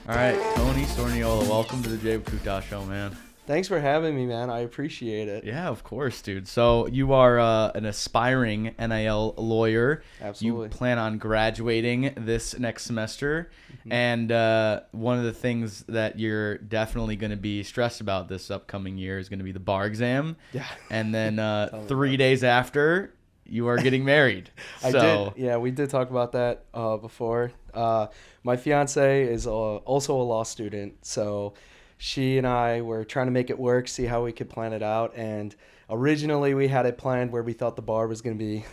All right, Tony Storniolo, welcome to the Koutas show, man. Thanks for having me, man. I appreciate it. Yeah, of course, dude. So you are an aspiring NIL lawyer. Absolutely. You plan on graduating this next semester. And one of the things that you're definitely going to be stressed about this upcoming year is going to be the bar exam. Yeah. And then 3 days after, you are getting married. I did. Yeah, we did talk about that before. My fiance is also a law student, so she and I were trying to make it work, see how we could plan it out. And originally we had it planned where we thought the bar was going to be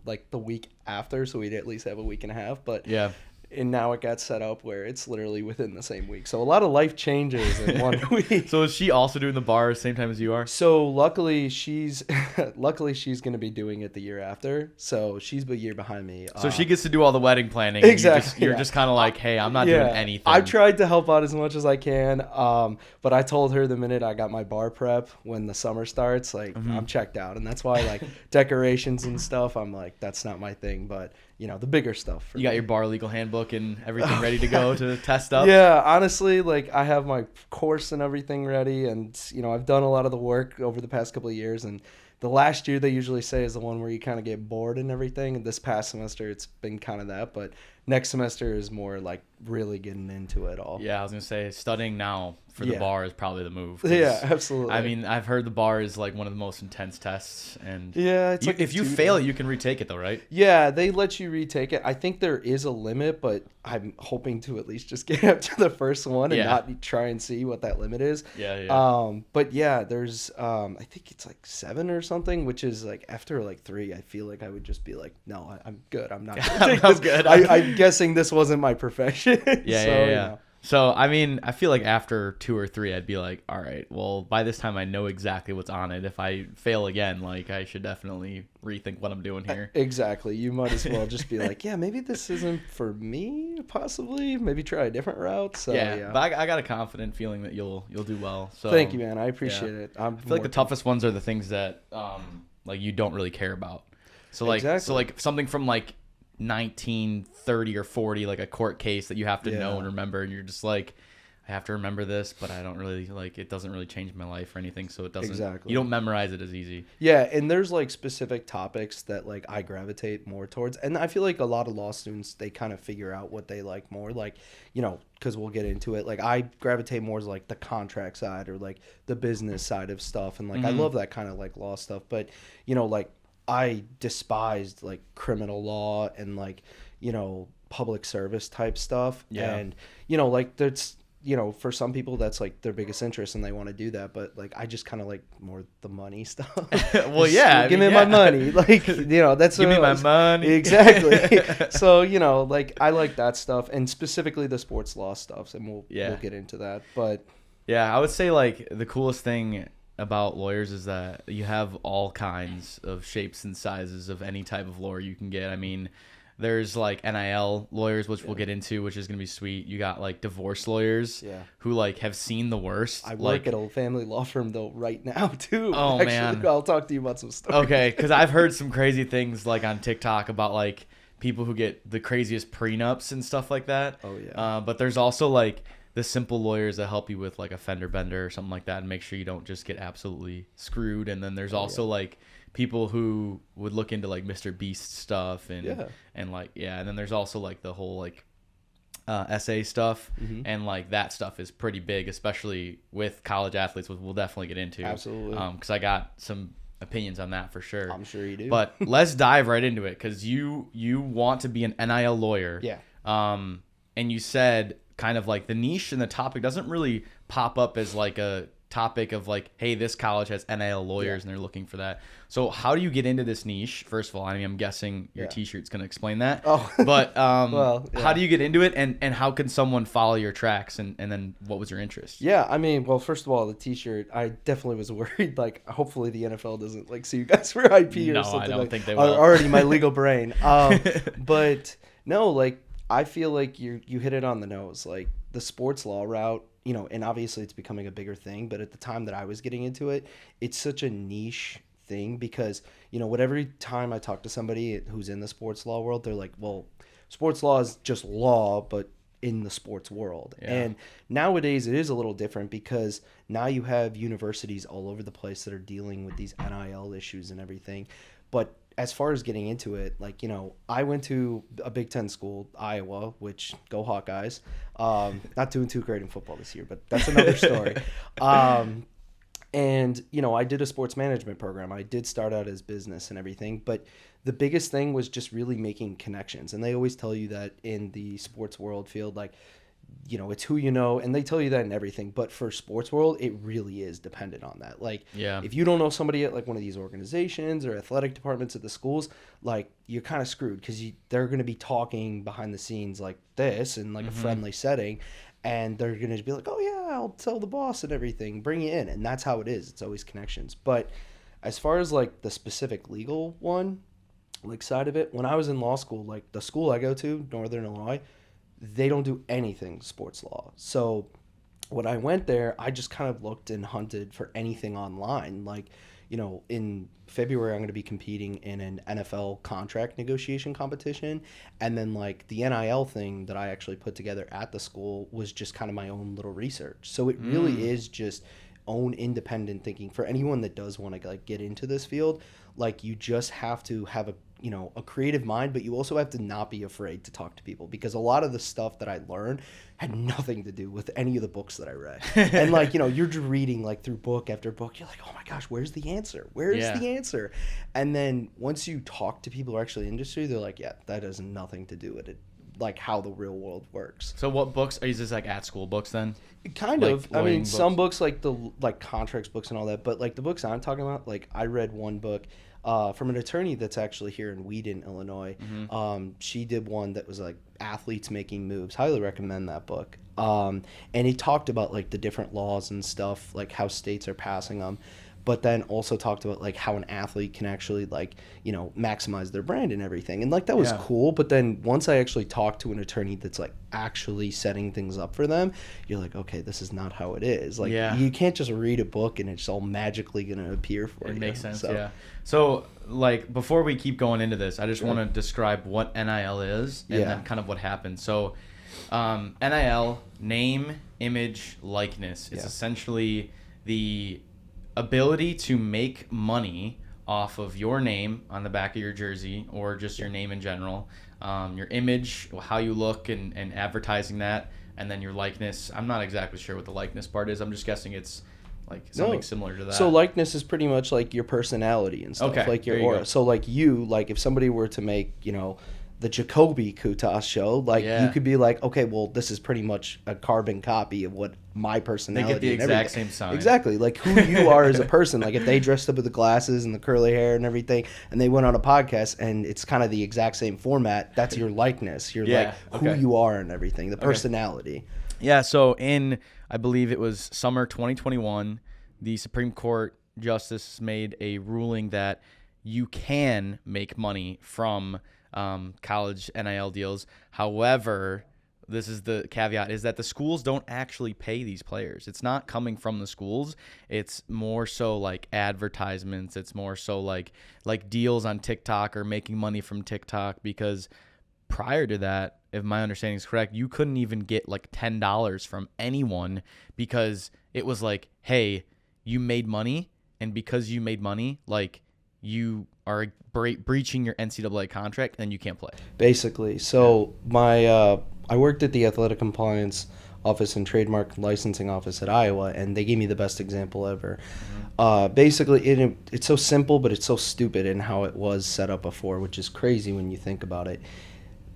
like the week after, so we'd at least have a week and a half. But yeah. And now it got set up where it's literally within the same week. So a lot of life changes in 1 week. So is she also doing the bar at the same time as you are? So luckily she's going to be doing it the year after. So she's a year behind me. So she gets to do all the wedding planning. Exactly. You're just kind of like, hey, I'm not doing anything. I tried to help out as much as I can. But I told her the minute I got my bar prep when the summer starts, like I'm checked out. And that's why like decorations and stuff, I'm like, that's not my thing. But you know, the bigger stuff. You got your bar legal handbook and everything ready to go to test up? Yeah, honestly, like I have my course and everything ready, and you know, I've done a lot of the work over the past couple of years, and the last year they usually say is the one where you kind of get bored and everything, and this past semester it's been kind of that, but next semester is more like really getting into it all. Yeah, I was going to say studying now for the bar is probably the move. Yeah, absolutely. I mean, I've heard the bar is like one of the most intense tests, and yeah, it's like if you fail it, you can retake it though, right? Yeah, they let you retake it. I think there is a limit, but I'm hoping to at least just get up to the first one and not try and see what that limit is. Yeah. But yeah, there's I think it's like 7 or something, which is like after like 3, I feel like I would just be like, no, I'm good. I'm not gonna take this. Good. I'm guessing this wasn't my profession. Yeah. You know. So, I mean, I feel like after 2 or 3, I'd be like, all right, well, by this time I know exactly what's on it. If I fail again, like, I should definitely rethink what I'm doing here. Exactly. You might as well just be like, yeah, maybe this isn't for me, possibly. Maybe try a different route. So, yeah. But I got a confident feeling that you'll do well. So thank you, man. I appreciate it. I feel like the toughest ones are the things that, like, you don't really care about. So, like, something from, like, 1930 or 40, like a court case that you have to know and remember, and you're just like, I have to remember this, but I don't really like it. Doesn't really change my life or anything, so it doesn't. You don't memorize it as easy. Yeah, and there's like specific topics that like I gravitate more towards, and I feel like a lot of law students, they kind of figure out what they like more. Like, you know, because we'll get into it. Like I gravitate more to like the contract side or like the business side of stuff, and like I love that kind of like law stuff. But you know, like I despised like criminal law and like, you know, public service type stuff. And, you know, like that's, you know, for some people that's like their biggest interest and they want to do that. But like, I just kind of like more the money stuff. Well, yeah. Give me my money. Like, you know, that's give me my money. Exactly. So, you know, like I like that stuff and specifically the sports law stuff. And we'll get into that. But yeah, I would say like the coolest thing about lawyers is that you have all kinds of shapes and sizes of any type of lawyer you can get. I mean, there's like NIL lawyers, which we'll get into, which is going to be sweet. You got like divorce lawyers who like have seen the worst. I work at a family law firm though right now too. Oh, actually, man. I'll talk to you about some stories. Okay, because I've heard some crazy things like on TikTok about like people who get the craziest prenups and stuff like that. Oh, yeah. But there's also like the simple lawyers that help you with like a fender bender or something like that and make sure you don't just get absolutely screwed. And then there's also like people who would look into like Mr. Beast stuff and like and then there's also like the whole like essay stuff and like that stuff is pretty big, especially with college athletes, which we'll definitely get into. Absolutely. Because I got some opinions on that for sure. I'm sure you do. But let's dive right into it because you want to be an NIL lawyer. Yeah. And you said kind of like the niche and the topic doesn't really pop up as like a topic of like, hey, this college has NIL lawyers and they're looking for that. So how do you get into this niche? First of all, I mean, I'm guessing your t-shirt's going to explain that. Oh. But how do you get into it and how can someone follow your tracks and then what was your interest? Yeah, I mean, well, first of all, the t-shirt, I definitely was worried, like, hopefully the NFL doesn't like sue you guys for IP or something. No, I don't like, think they will. Already my legal brain. But no, like, I feel like you hit it on the nose. Like the sports law route, you know, and obviously it's becoming a bigger thing, but at the time that I was getting into it, it's such a niche thing because, you know, every time I talk to somebody who's in the sports law world, they're like, well, sports law is just law, but in the sports world. Yeah. And nowadays it is a little different because now you have universities all over the place that are dealing with these NIL issues and everything. But as far as getting into it, like, you know, I went to a Big Ten school, Iowa, which go Hawkeyes. Not doing too great in football this year, but that's another story. And, you know, I did a sports management program. I did start out as business and everything, but the biggest thing was just really making connections. And they always tell you that in the sports world field, like, you know, it's who you know, and they tell you that in everything. But for sports world, it really is dependent on that. Like, if you don't know somebody at like one of these organizations or athletic departments at the schools, like, you're kind of screwed because they're going to be talking behind the scenes like this in like a friendly setting. And they're going to be like, oh, yeah, I'll tell the boss and everything, bring you in. And that's how it is. It's always connections. But as far as like the specific legal one, like side of it, when I was in law school, like the school I go to, Northern Illinois, they don't do anything sports law. So when I went there, I just kind of looked and hunted for anything online. Like, you know, in February, I'm going to be competing in an NFL contract negotiation competition. And then like the NIL thing that I actually put together at the school was just kind of my own little research. So it really is just own independent thinking for anyone that does want to like get into this field. Like, you just have to have a, you know, a creative mind, but you also have to not be afraid to talk to people, because a lot of the stuff that I learned had nothing to do with any of the books that I read. And like, you know, you're just reading like through book after book. You're like, oh my gosh, where's the answer? Where's the answer? And then once you talk to people who are actually in the industry, they're like, yeah, that has nothing to do with it, like how the real world works. So what books are these, like at school books then? Kind like of. I mean, some books like the like contracts books and all that, but like the books I'm talking about, like I read one book from an attorney that's actually here in Wheaton, Illinois. She did one that was like athletes making moves. Highly recommend that book. And it talked about like the different laws and stuff, like how states are passing them, but then also talked about like how an athlete can actually like, you know, maximize their brand and everything. And like that was cool. But then once I actually talked to an attorney that's like actually setting things up for them, you're like, okay, this is not how it is. Like you can't just read a book and it's all magically going to appear for you. It makes sense. So like before we keep going into this, I just want to describe what NIL is and then kind of what happens. So NIL, name, image, likeness. It's essentially the ability to make money off of your name on the back of your jersey or just your name in general, your image, how you look and advertising that, and then your likeness. I'm not exactly sure what the likeness part is. I'm just guessing it's like something similar to that. So likeness is pretty much like your personality and stuff, like your aura. So like you, like if somebody were to make, you know, the Jacoby Koutas show, like you could be like, okay, well, this is pretty much a carbon copy of what my personality. They get the exact same sign. Exactly, like who you are as a person. Like if they dressed up with the glasses and the curly hair and everything, and they went on a podcast and it's kind of the exact same format, that's your likeness. You're like who you are and everything, the personality. Yeah. So in, I believe it was summer 2021, the Supreme Court justice made a ruling that you can make money from college NIL deals. However, this is the caveat, is that the schools don't actually pay these players. It's not coming from the schools. It's more so like advertisements. It's more so like deals on TikTok or making money from TikTok, because prior to that, if my understanding is correct, you couldn't even get like $10 from anyone, because it was like, hey, you made money, and because you made money, like you are breaching your NCAA contract and you can't play. Basically. So I worked at the athletic compliance office and trademark licensing office at Iowa, and they gave me the best example ever. Basically, it's so simple, but it's so stupid in how it was set up before, which is crazy when you think about it.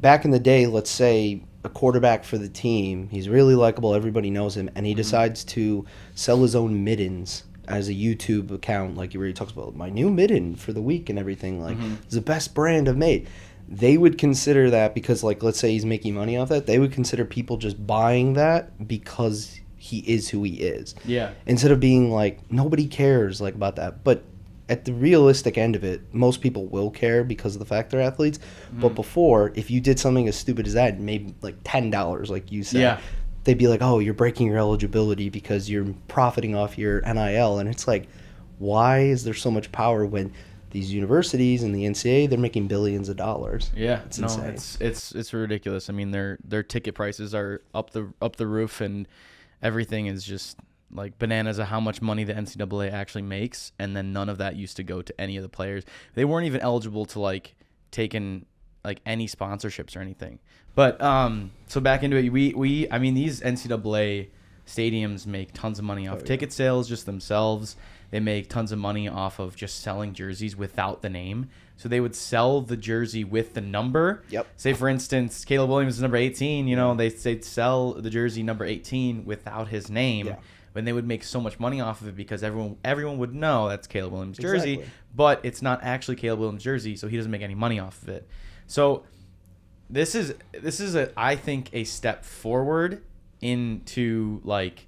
Back in the day, let's say a quarterback for the team, he's really likable, everybody knows him, and he decides to sell his own mittens as a YouTube account, like where he talks about my new mitten for the week and everything, like it's the best brand I've made. They would consider that, because like let's say he's making money off that, they would consider people just buying that because he is who he is. Yeah. Instead of being like, nobody cares like about that. But at the realistic end of it, most people will care because of the fact they're athletes. But before, if you did something as stupid as that, maybe like $10, like you said, they'd be like, oh, you're breaking your eligibility because you're profiting off your NIL. And it's like, why is there so much power when these universities and the NCAA, they're making billions of dollars. Yeah, it's insane. It's ridiculous. I mean, their ticket prices are up the roof, and everything is just like bananas of how much money the NCAA actually makes, and then none of that used to go to any of the players. They weren't even eligible to like take in like any sponsorships or anything. But so back into it, I mean, these NCAA stadiums make tons of money off ticket sales just themselves. They make tons of money off of just selling jerseys without the name. So they would sell the jersey with the number. Yep. Say, for instance, Caleb Williams is number 18. You know, they'd sell the jersey number 18 without his name. Yeah. And they would make so much money off of it because everyone would know that's Caleb Williams' jersey. Exactly. But it's not actually Caleb Williams' jersey, so he doesn't make any money off of it. So this is I think a step forward into like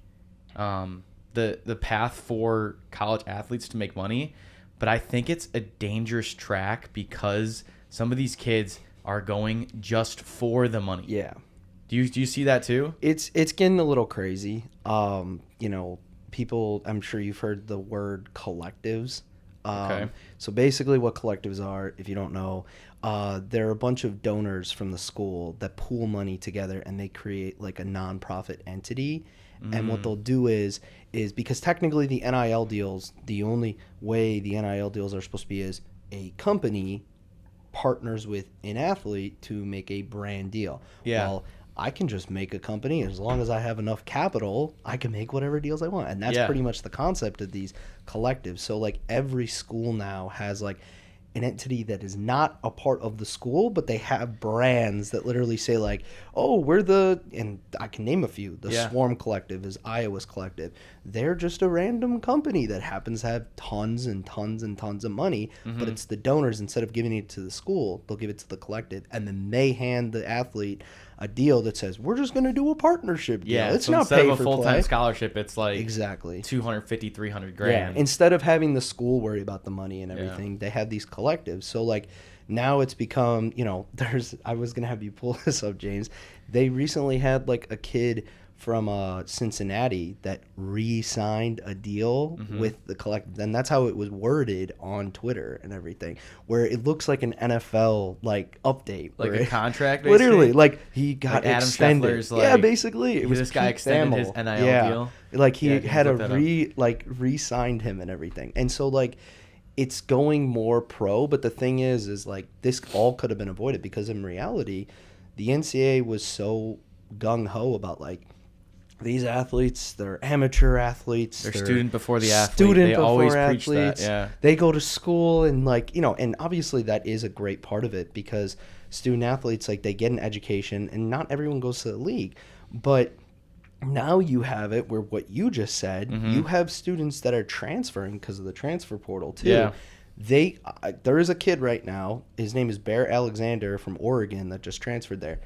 the path for college athletes to make money, but I think it's a dangerous track because some of these kids are going just for the money. Yeah. Do you see that too? It's getting a little crazy. You know, people, I'm sure you've heard the word collectives. Okay. So basically what collectives are, if you don't know, they're a bunch of donors from the school that pool money together and they create like a nonprofit entity. And what they'll do is because technically the NIL deals, the only way the NIL deals are supposed to be is a company partners with an athlete to make a brand deal. Yeah. Well, I can just make a company as long as I have enough capital, I can make whatever deals I want. And that's pretty much the concept of these collectives. So like every school now has like an entity that is not a part of the school, but they have brands that literally say like, oh, we're and I can name a few. The Swarm Collective is Iowa's collective. They're just a random company that happens to have tons and tons and tons of money, but it's the donors, instead of giving it to the school, they'll give it to the collective, and then they hand the athlete a deal that says we're just going to do a partnership deal. Yeah, it's so not instead pay of a for full-time play. scholarship, it's like exactly 250, 300 Yeah, grand. instead of having the school worry about the money and everything, they have these collectives. So like now it's become, you know, I was going to have you pull this up, James. They recently had like a kid from Cincinnati that re-signed a deal with the collective. And that's how it was worded on Twitter and everything, where it looks like an NFL like update. Like a contract, basically? Literally, like he got like Adam extended. Scheffler's, like, yeah, basically. It was this guy Pete extended his Thamel. NIL deal. Like he had a re-signed him and everything. And so like it's going more pro, but the thing is like this all could have been avoided because in reality, the NCAA was so gung-ho about like these athletes, they're amateur athletes. They're student before the athlete. Student they before always athletes. preach that. Yeah. They go to school and like, you know, and obviously that is a great part of it because student athletes, like they get an education and not everyone goes to the league. But now you have it where what you just said, you have students that are transferring because of the transfer portal too. Yeah. There is a kid right now, his name is Bear Alexander from Oregon that just transferred there.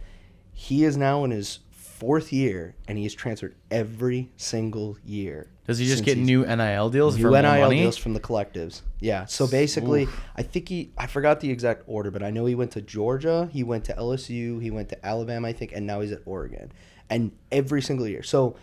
He is now in his 4th year, and he is transferred every single year. Does he just get new NIL deals? New for NIL money? deals from the collectives. Yeah. So basically, I think I forgot the exact order, but I know he went to Georgia, he went to LSU, he went to Alabama, I think, and now he's at Oregon. And every single year. So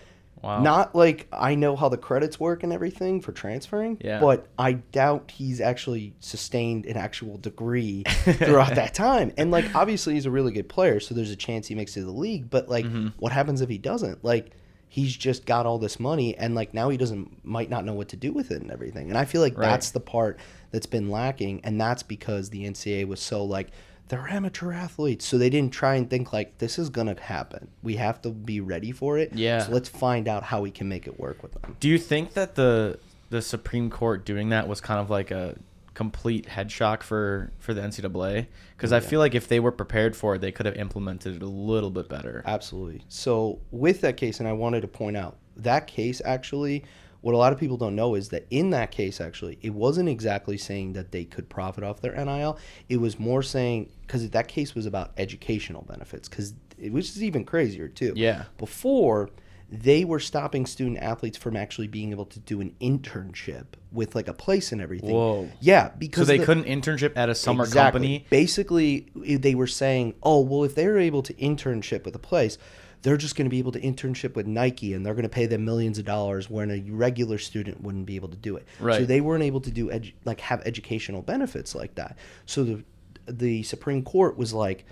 not like I know how the credits work and everything for transferring, but I doubt he's actually sustained an actual degree throughout that time. And like obviously he's a really good player, so there's a chance he makes it to the league, but like what happens if he doesn't? Like he's just got all this money and like now he might not know what to do with it and everything. And I feel like that's the part that's been lacking, and that's because the NCAA was so like they're amateur athletes, so they didn't try and think like this is gonna happen. We have to be ready for it. Yeah. So let's find out how we can make it work with them. Do you think that the Supreme Court doing that was kind of like a complete head shock for the NCAA? Because I feel like if they were prepared for it, they could have implemented it a little bit better. Absolutely. So with that case, and I wanted to point out that case actually. What a lot of people don't know is that in that case, actually, it wasn't exactly saying that they could profit off their NIL. It was more saying, because that case was about educational benefits, which is even crazier, too. Yeah. Before, they were stopping student athletes from actually being able to do an internship with, like, a place and everything. Whoa. Yeah, because... So they couldn't internship at a summer company? Basically, they were saying, oh, well, if they were able to internship with a place... they're just going to be able to internship with Nike and they're going to pay them millions of dollars when a regular student wouldn't be able to do it. Right. So they weren't able to do have educational benefits like that. So the Supreme Court was like,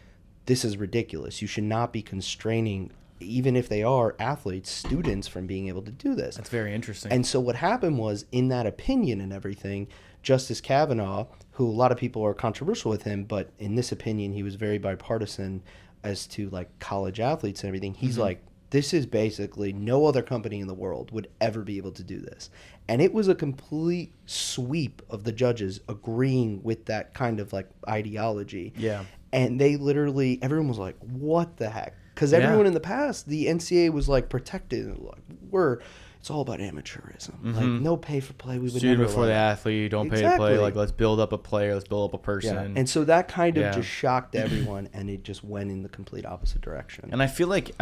this is ridiculous. You should not be constraining, even if they are athletes, students from being able to do this. That's very interesting. And so what happened was, in that opinion and everything, Justice Kavanaugh, who a lot of people are controversial with him, but in this opinion, he was very bipartisan as to like college athletes and everything. He's like, this is basically no other company in the world would ever be able to do this. And it was a complete sweep of the judges agreeing with that kind of like ideology. Yeah. And they literally, everyone was like, what the heck? Because everyone in the past, the NCAA was like protected. Like, it's all about amateurism. Like, no pay for play. We would Student never before the athlete, don't pay to play. Like, let's build up a player, let's build up a person. Yeah. And so that kind of just shocked everyone, and it just went in the complete opposite direction. And I feel like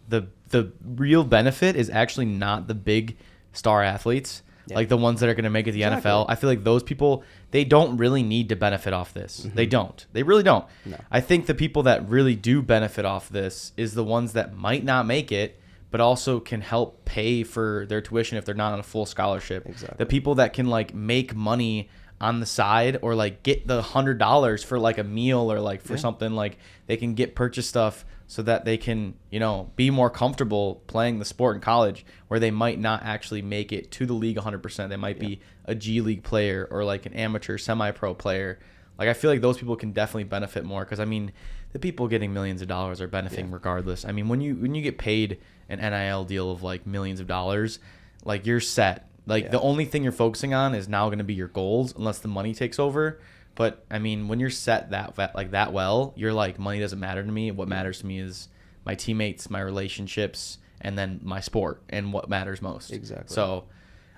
the real benefit is actually not the big star athletes, like the ones that are going to make it the NFL. I feel like those people, they don't really need to benefit off this. They don't. They really don't. No. I think the people that really do benefit off this is the ones that might not make it, but also can help pay for their tuition if they're not on a full scholarship. Exactly. The people that can like make money on the side, or like get the $100 for like a meal, or like for something, like they can get purchase stuff so that they can, you know, be more comfortable playing the sport in college, where they might not actually make it to the league 100%. They might be a G League player or like an amateur semi-pro player. Like, I feel like those people can definitely benefit more, because I mean, the people getting millions of dollars are benefiting regardless. I mean, when you get paid an NIL deal of like millions of dollars, like, you're set. Like, the only thing you're focusing on is now going to be your goals, unless the money takes over. But I mean, when you're set that well, you're like, money doesn't matter to me. What matters to me is my teammates, my relationships, and then my sport, and what matters most. Exactly. So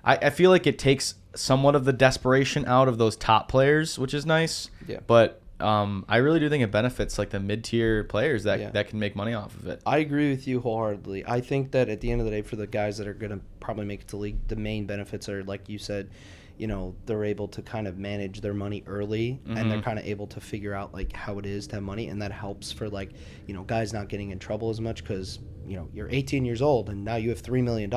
I feel like it takes somewhat of the desperation out of those top players, which is nice. Yeah. But I really do think it benefits like the mid-tier players that can make money off of it. I agree with you wholeheartedly. I think that at the end of the day, for the guys that are going to probably make it to league, the main benefits are, like you said, you know, they're able to kind of manage their money early, and they're kind of able to figure out like how it is to have money, and that helps for like, you know, guys not getting in trouble as much, because, you know, you're 18 years old and now you have $3 million.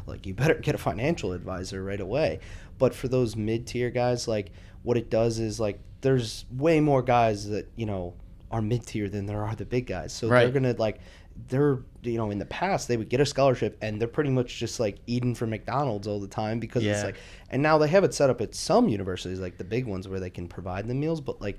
Like, you better get a financial advisor right away. But for those mid-tier guys, like, what it does is like, there's way more guys that, you know, are mid-tier than there are the big guys. So they're going to like, you know, in the past they would get a scholarship and they're pretty much just like eating from McDonald's all the time, because it's like, and now they have it set up at some universities, like the big ones, where they can provide the meals. But like,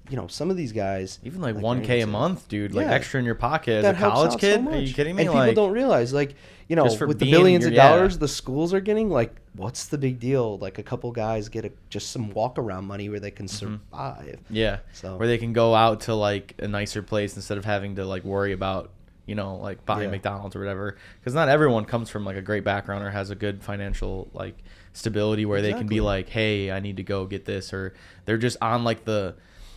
you know, some of these guys, even like $1K a month, dude, like extra in your pocket as that a college kid. So are you kidding me? And like, people don't realize, like, you know, with the billions of dollars the schools are getting, like, what's the big deal? Like, a couple guys get just some walk around money where they can survive. Yeah. So where they can go out to like a nicer place instead of having to like worry about, you know, like buying McDonald's or whatever. Because not everyone comes from like a great background or has a good financial like stability where they can be like, hey, I need to go get this, or they're just on like the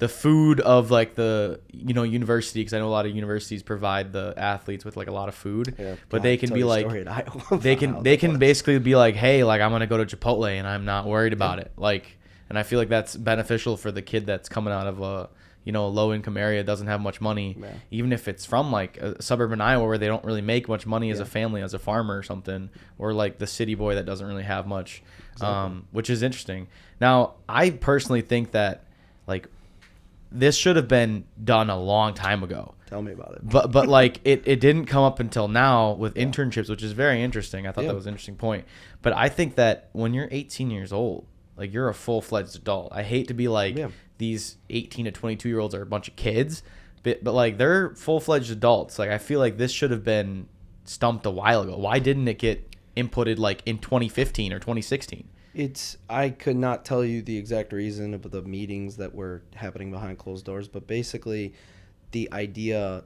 food of like the, you know, university, because I know a lot of universities provide the athletes with like a lot of food, but they can be like, they can basically be like, hey, like, I'm gonna go to Chipotle and I'm not worried about it. Like, and I feel like that's beneficial for the kid that's coming out of a, you know, a low income area, doesn't have much money, even if it's from like a suburban Iowa where they don't really make much money as a family, as a farmer or something, or like the city boy that doesn't really have much, which is interesting. Now, I personally think that like, this should have been done a long time ago. Tell me about it. But like, it didn't come up until now with internships, which is very interesting. I thought that was an interesting point. But I think that when you're 18 years old, like, you're a full-fledged adult. I hate to be like, these 18 to 22-year-olds are a bunch of kids, but like, they're full-fledged adults. Like, I feel like this should have been stumped a while ago. Why didn't it get inputted like in 2015 or 2016? I could not tell you the exact reason of the meetings that were happening behind closed doors, but basically the idea,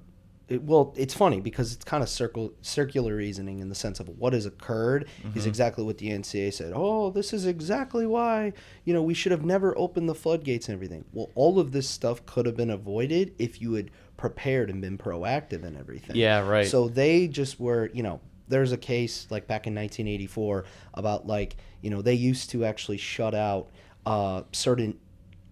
it's funny because it's kind of circular reasoning in the sense of what has occurred is exactly what the NCAA said. Oh, this is exactly why, you know, we should have never opened the floodgates and everything. Well, all of this stuff could have been avoided if you had prepared and been proactive and everything. Yeah, right. So they just were, you know, there's a case like back in 1984 about like, you know, they used to actually shut out certain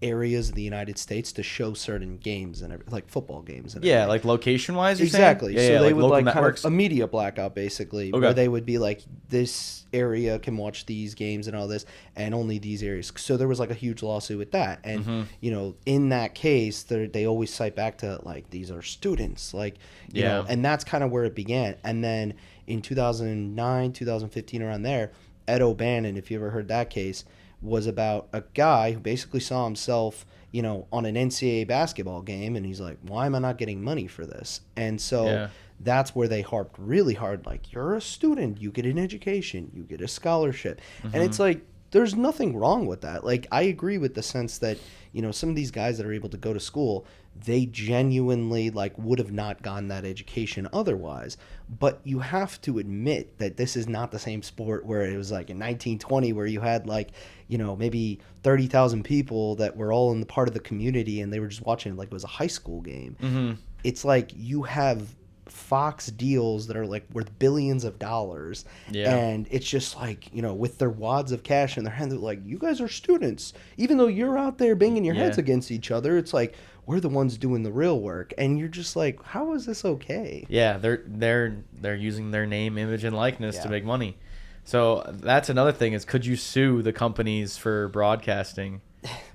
areas of the United States to show certain games and like football games. And Yeah, everything. like location wise. Exactly. Yeah, so yeah, they would local like kind networks. of a media blackout basically, Okay. where they would be like, this area can watch these games and all this, and only these areas. So there was like a huge lawsuit with that, and you know, in that case, they always cite back to like, these are students, like, you know, and that's kind of where it began. And then in 2009, 2015, around there, Ed O'Bannon, if you ever heard that case, was about a guy who basically saw himself, you know, on an NCAA basketball game, and he's like, why am I not getting money for this? And so that's where they harped really hard, like, you're a student, you get an education, you get a scholarship. And it's like, there's nothing wrong with that. Like, I agree with the sense that, you know, some of these guys that are able to go to school, they genuinely like would have not gotten that education otherwise. But you have to admit that this is not the same sport where it was like in 1920, where you had like, you know, maybe 30,000 people that were all in the part of the community, and they were just watching it like it was a high school game. It's like you have Fox deals that are like worth billions of dollars, and it's just like, you know, with their wads of cash in their hand, they're like, you guys are students, even though you're out there banging your heads against each other. It's like, we're the ones doing the real work, and you're just like, how is this okay? They're using their name, image, and likeness to make money. So that's another thing, is could you sue the companies for broadcasting?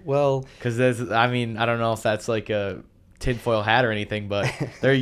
Well, because I don't know if that's like a tinfoil hat or anything, but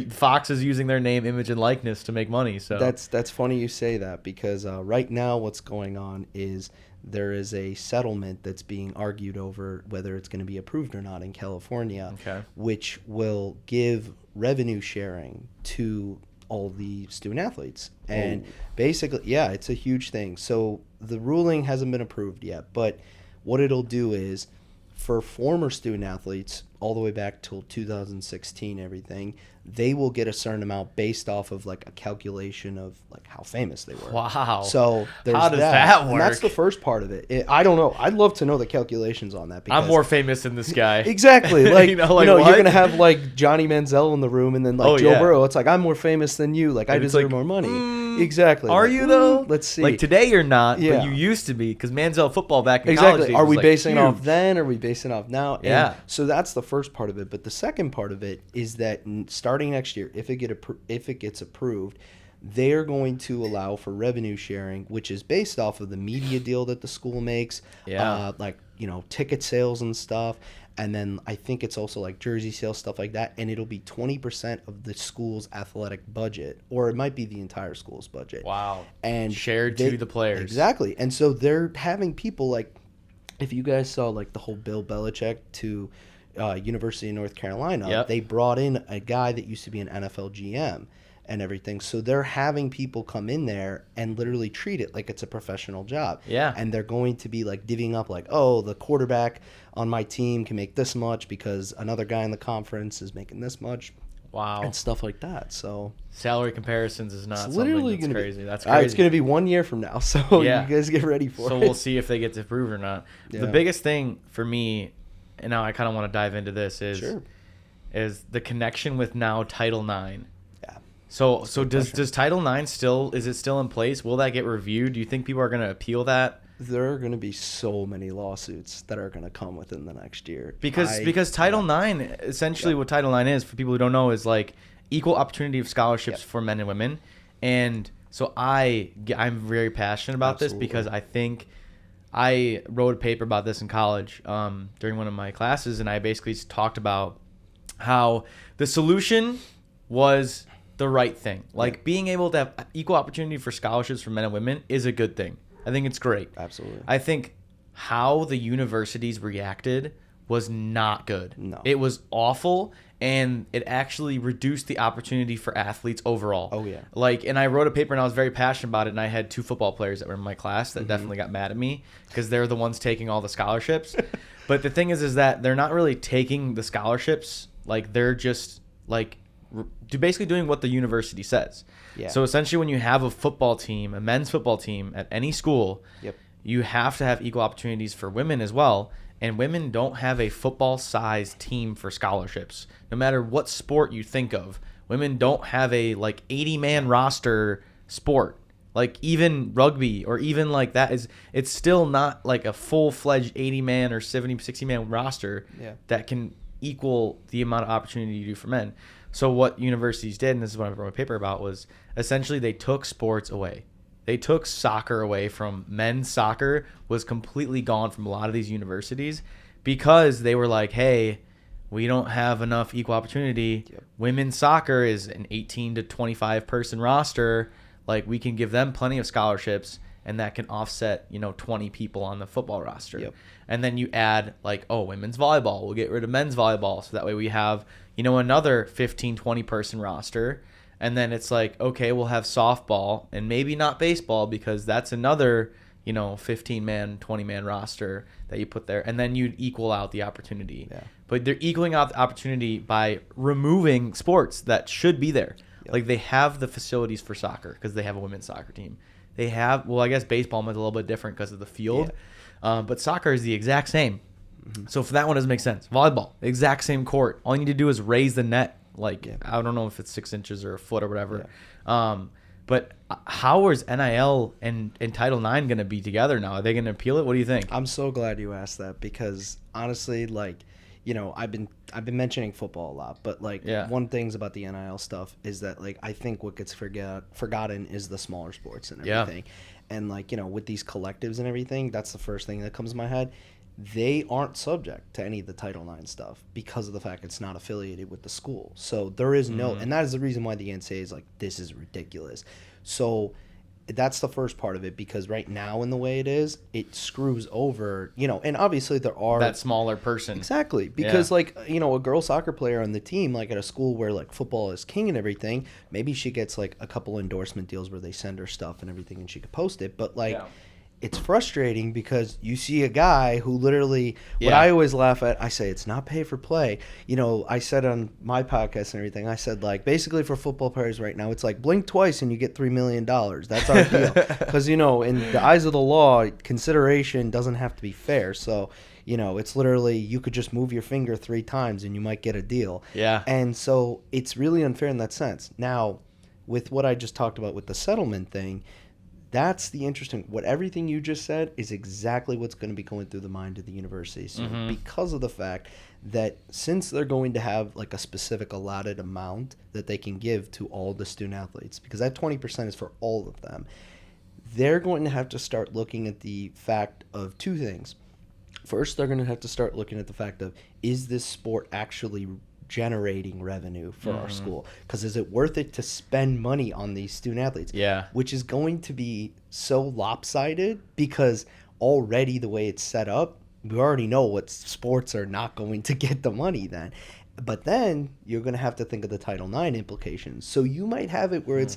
Fox is using their name, image, and likeness to make money. So that's funny you say that, because right now what's going on is there is a settlement that's being argued over whether it's going to be approved or not in California, which will give revenue sharing to all the student athletes. And basically, it's a huge thing. So the ruling hasn't been approved yet, but what it'll do is, for former student athletes, all the way back till 2016, everything, they will get a certain amount based off of like a calculation of like how famous they were. Wow. So there's how does that work? And that's the first part of it. I don't know. I'd love to know the calculations on that. Because I'm more famous than this guy. Exactly. Like, you know, you're what? going to have like Johnny Manziel in the room, and then like Joe Burrow. It's like, I'm more famous than you. Like, I deserve more money. Exactly. Are like, you though? Let's see. Like today you're not, but you used to be, because Manziel football back in college days Are we was, basing like, off then? Or are we basing off now? Yeah. And so that's the first part of it. But the second part of it is that starting next year, if it gets approved, they're going to allow for revenue sharing, which is based off of the media deal that the school makes. Like, you know, ticket sales and stuff. And then I think it's also like jersey sales, stuff like that. And it'll be 20% of the school's athletic budget, or it might be the entire school's budget. Wow. And shared to the players. Exactly. And so they're having people like, if you guys saw like the whole Bill Belichick to University of North Carolina, they brought in a guy that used to be an NFL GM and everything. So they're having people come in there and literally treat it like it's a professional job. Yeah. And they're going to be like divvying up like, oh, the quarterback on my team can make this much because another guy in the conference is making this much. Wow. And stuff like that. So salary comparisons is not literally something that's crazy. That's crazy. crazy. It's going to be 1 year from now. So you guys get ready for it. So we'll see if they get to approve or not. The biggest thing for me, and now I kind of want to dive into this, is the connection with now Title IX. So does Title IX is it still in place? Will that get reviewed? Do you think people are going to appeal that? There are going to be so many lawsuits that are going to come within the next year. Because Title IX, essentially what Title IX is, for people who don't know, is like equal opportunity of scholarships for men and women. And so I'm very passionate about this, because I think I wrote a paper about this in college during one of my classes, and I basically talked about how the solution was the right thing. Like, being able to have equal opportunity for scholarships for men and women is a good thing. I think it's great. Absolutely. I think how the universities reacted was not good. No. It was awful, and it actually reduced the opportunity for athletes overall. Oh, yeah. Like, and I wrote a paper, and I was very passionate about it, and I had 2 football players that were in my class that definitely got mad at me, because they're the ones taking all the scholarships. But the thing is that they're not really taking the scholarships. Like, they're just, like, basically doing what the university says. Yeah. So essentially, when you have a football team, a men's football team at any school, you have to have equal opportunities for women as well. And women don't have a football-sized team for scholarships. No matter what sport you think of, women don't have a like 80-man roster sport. Like even rugby or even like that it's still not like a full-fledged 80-man or 60-man roster that can equal the amount of opportunity you do for men. So what universities did, and this is what I wrote a paper about, was essentially they took sports away. They took soccer away from men's soccer was completely gone from a lot of these universities because they were like, hey, we don't have enough equal opportunity. Women's soccer is an 18 to 25 person roster. Like we can give them plenty of scholarships and that can offset, 20 people on the football roster. And then you add like, women's volleyball, we'll get rid of men's volleyball. So that way we have, another 15, 20 person roster. And then it's like, okay, we'll have softball and maybe not baseball because that's another, 15-man, 20-man roster that you put there. And then you'd equal out the opportunity. But they're equaling out the opportunity by removing sports that should be there. Like they have the facilities for soccer because they have a women's soccer team. They have, I guess baseball is a little bit different because of the field. But soccer is the exact same. So for that one, it doesn't make sense. Volleyball, exact same court. All you need to do is raise the net. I don't know if it's 6 inches or a foot or whatever. But how is NIL and Title IX going to be together now? Are they going to appeal it? What do you think? I'm so glad you asked that because honestly, I've been mentioning football a lot, but one things about the NIL stuff is that I think what gets forgotten is the smaller sports and everything. And with these collectives and everything, that's the first thing that comes to my head. They aren't subject to any of the Title IX stuff because of the fact it's not affiliated with the school. So there is no, and that is the reason why the NCAA is this is ridiculous. So that's the first part of it because right now in the way it is, it screws over, and obviously there are that smaller person. Exactly. Because a girl soccer player on the team, at a school where football is king and everything, maybe she gets a couple endorsement deals where they send her stuff and everything and she could post it. But it's frustrating because you see a guy who literally, what I always laugh at, I say it's not pay for play. I said on my podcast and everything, I said basically for football players right now, it's blink twice and you get $3 million. That's our deal. Because, in the eyes of the law, consideration doesn't have to be fair. So, it's literally you could just move your finger 3 times and you might get a deal. And so it's really unfair in that sense. Now, with what I just talked about with the settlement thing, that's the interesting. What everything you just said is exactly what's going to be going through the mind of the university soon because of the fact that since they're going to have a specific allotted amount that they can give to all the student athletes, because that 20% is for all of them, they're going to have to start looking at the fact of 2 things. First, they're going to have to start looking at the fact of, is this sport actually generating revenue for our school? Because is it worth it to spend money on these student athletes? Which is going to be so lopsided because already the way it's set up, we already know what sports are not going to get the money then. But then you're going to have to think of the Title IX implications. So you might have it where it's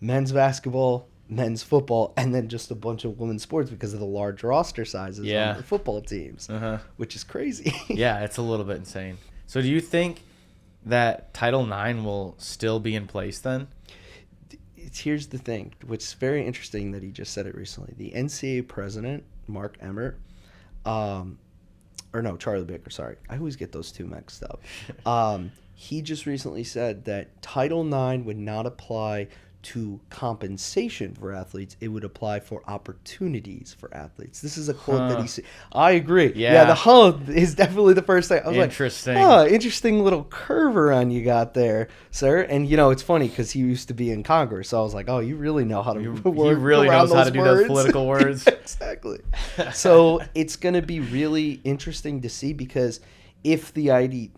men's basketball, men's football, and then just a bunch of women's sports because of the large roster sizes on the football teams, which is crazy. It's a little bit insane. So do you think that Title IX will still be in place then? Here's the thing, which is very interesting that he just said it recently. The NCAA president, Mark Emmert, Charlie Baker, sorry. I always get those 2 mixed up. He just recently said that Title IX would not apply to compensation for athletes. It would apply for opportunities for athletes. This is a quote that he said. I agree. The is definitely the first thing. I was interesting little curve around you got there, sir. And it's funny because he used to be in Congress, so I was like, you really know how to he really knows how to do those political words. Exactly. So it's going to be really interesting to see because if the idea,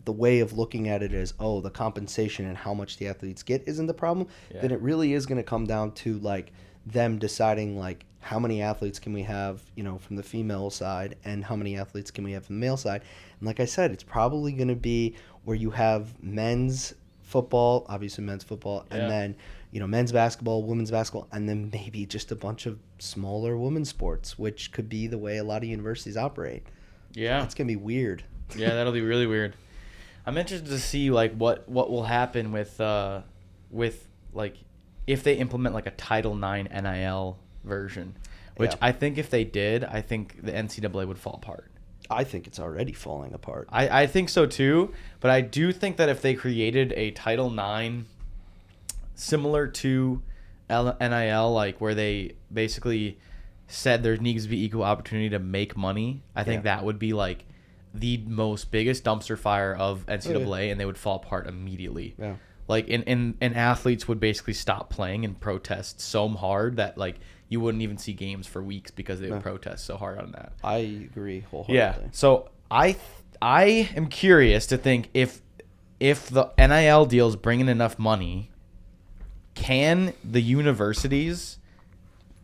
the way of looking at it is, the compensation and how much the athletes get isn't the problem, then it really is going to come down to them deciding how many athletes can we have, from the female side and how many athletes can we have from the male side. And like I said, it's probably going to be where you have men's football, obviously men's football, and then, men's basketball, women's basketball, and then maybe just a bunch of smaller women's sports, which could be the way a lot of universities operate. It's going to be weird. That'll be really weird. I'm interested to see what will happen with if they implement a Title IX NIL version, which I think if they did, I think the NCAA would fall apart. I think it's already falling apart. I think so too, but I do think that if they created a Title IX similar to NIL, like where they basically said there needs to be equal opportunity to make money, I think that would be like the most biggest dumpster fire of NCAA, and they would fall apart immediately. Yeah. Like and athletes would basically stop playing and protest so hard that like you wouldn't even see games for weeks because they would protest so hard on that. I agree wholeheartedly. Yeah. So I am curious to think if the NIL deals bring in enough money, can the universities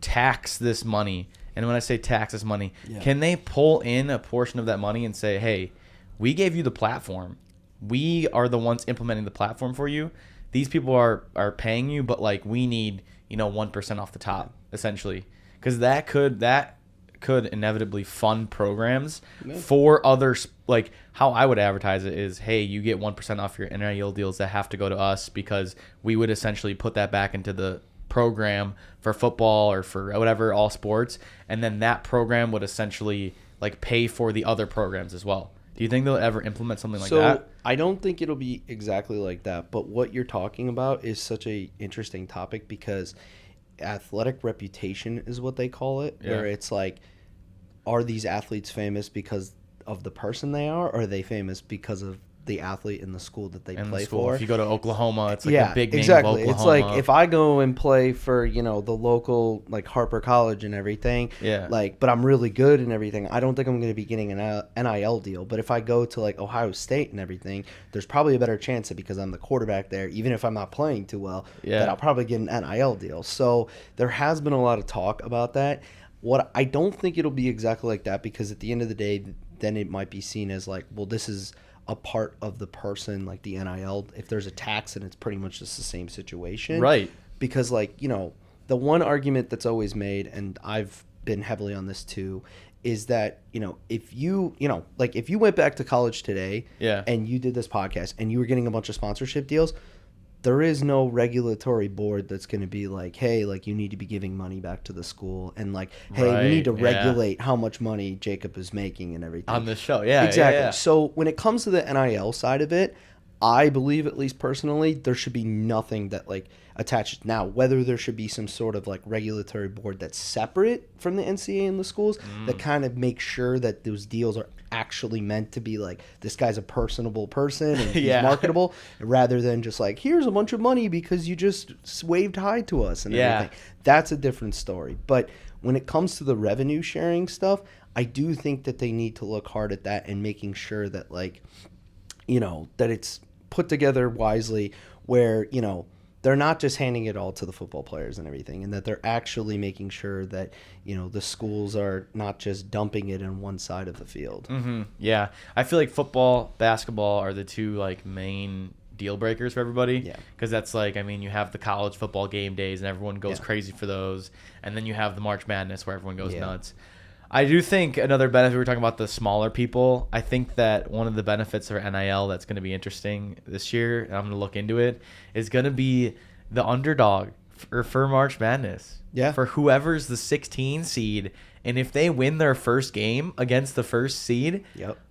tax this money? And when I say tax this money, can they pull in a portion of that money and say, hey, we gave you the platform. We are the ones implementing the platform for you. These people are paying you, but like we need 1% off the top, essentially, because that could inevitably fund programs for others. Like how I would advertise it is, hey, you get 1% off your NIL deals that have to go to us, because we would essentially put that back into the program for football or for whatever, all sports, and then that program would essentially like pay for the other programs as well. Do you think they'll ever implement something like that? So I don't think it'll be exactly like that, but what you're talking about is such a interesting topic, because athletic reputation is what they call it, where it's like, are these athletes famous because of the person they are they famous because of the athlete in the school that they play for? If you go to Oklahoma, it's like a big name exactly. of Oklahoma. It's like if I go and play for, the local like Harper College and everything, but I'm really good and everything, I don't think I'm going to be getting an NIL deal. But if I go to like Ohio State and everything, there's probably a better chance that because I'm the quarterback there, even if I'm not playing too well, that I'll probably get an NIL deal. So there has been a lot of talk about that. What I don't think it'll be exactly like that, because at the end of the day, then it might be seen as like, well, this is a part of the person, like the NIL. If there's a tax, and it's pretty much just the same situation. Right. Because like, the one argument that's always made, and I've been heavily on this too, is that, if you went back to college today and you did this podcast and you were getting a bunch of sponsorship deals, there is no regulatory board that's going to be like, hey, like you need to be giving money back to the school, and like, hey, we need to regulate how much money Jacob is making and everything. On the show, exactly. Yeah. So when it comes to the NIL side of it, I believe, at least personally, there should be nothing that like attaches. Now, whether there should be some sort of like regulatory board that's separate from the NCAA and the schools that kind of makes sure that those deals are actually meant to be like, this guy's a personable person and he's marketable, rather than just like, here's a bunch of money because you just waved hi to us and everything. That's a different story. But when it comes to the revenue sharing stuff, I do think that they need to look hard at that and making sure that like, that it's put together wisely, where, they're not just handing it all to the football players and everything, and that they're actually making sure that, the schools are not just dumping it in one side of the field. Mm-hmm. Yeah. I feel like football, basketball are the two like main deal breakers for everybody. Yeah. Because that's like, I mean, you have the college football game days and everyone goes crazy for those. And then you have the March Madness where everyone goes nuts. I do think another benefit, we were talking about the smaller people. I think that one of the benefits of NIL that's going to be interesting this year, and I'm going to look into it, is going to be the underdog for March Madness. Yeah. For whoever's the 16 seed. And if they win their first game against the first seed,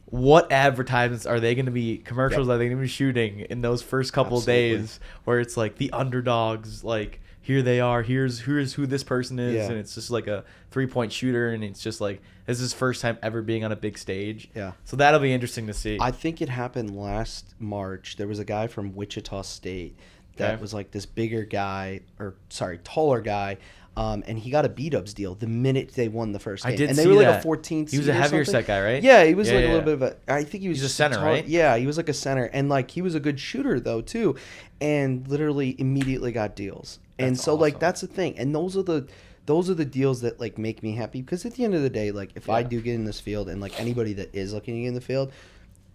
what advertisements are they going to be, commercials are they going to be shooting in those first couple days, where it's like the underdogs, like, here they are, here's who this person is, and it's just like a 3-point shooter, and it's just like, this is his first time ever being on a big stage. Yeah. So that'll be interesting to see. I think it happened last March. There was a guy from Wichita State that was like this taller guy, and he got a B-dubs deal the minute they won the first game. And they were like a 14th seed. He was a heavier set guy, right? Yeah, he was like a little bit of a, I think he was a center, right? Yeah, he was like a center, and like he was a good shooter though too, and literally immediately got deals. And so, awesome. Like, that's the thing. And those are the deals that, like, make me happy. Because at the end of the day, like, if I do get in this field, and, like, anybody that is looking in the field,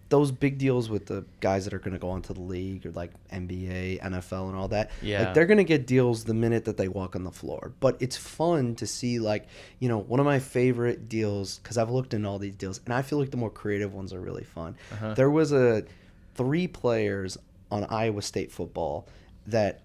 those big deals with the guys that are going to go onto the league, or, like, NBA, NFL, and all that, like, they're going to get deals the minute that they walk on the floor. But it's fun to see, like, one of my favorite deals, because I've looked into all these deals, and I feel like the more creative ones are really fun. There was 3 players on Iowa State football that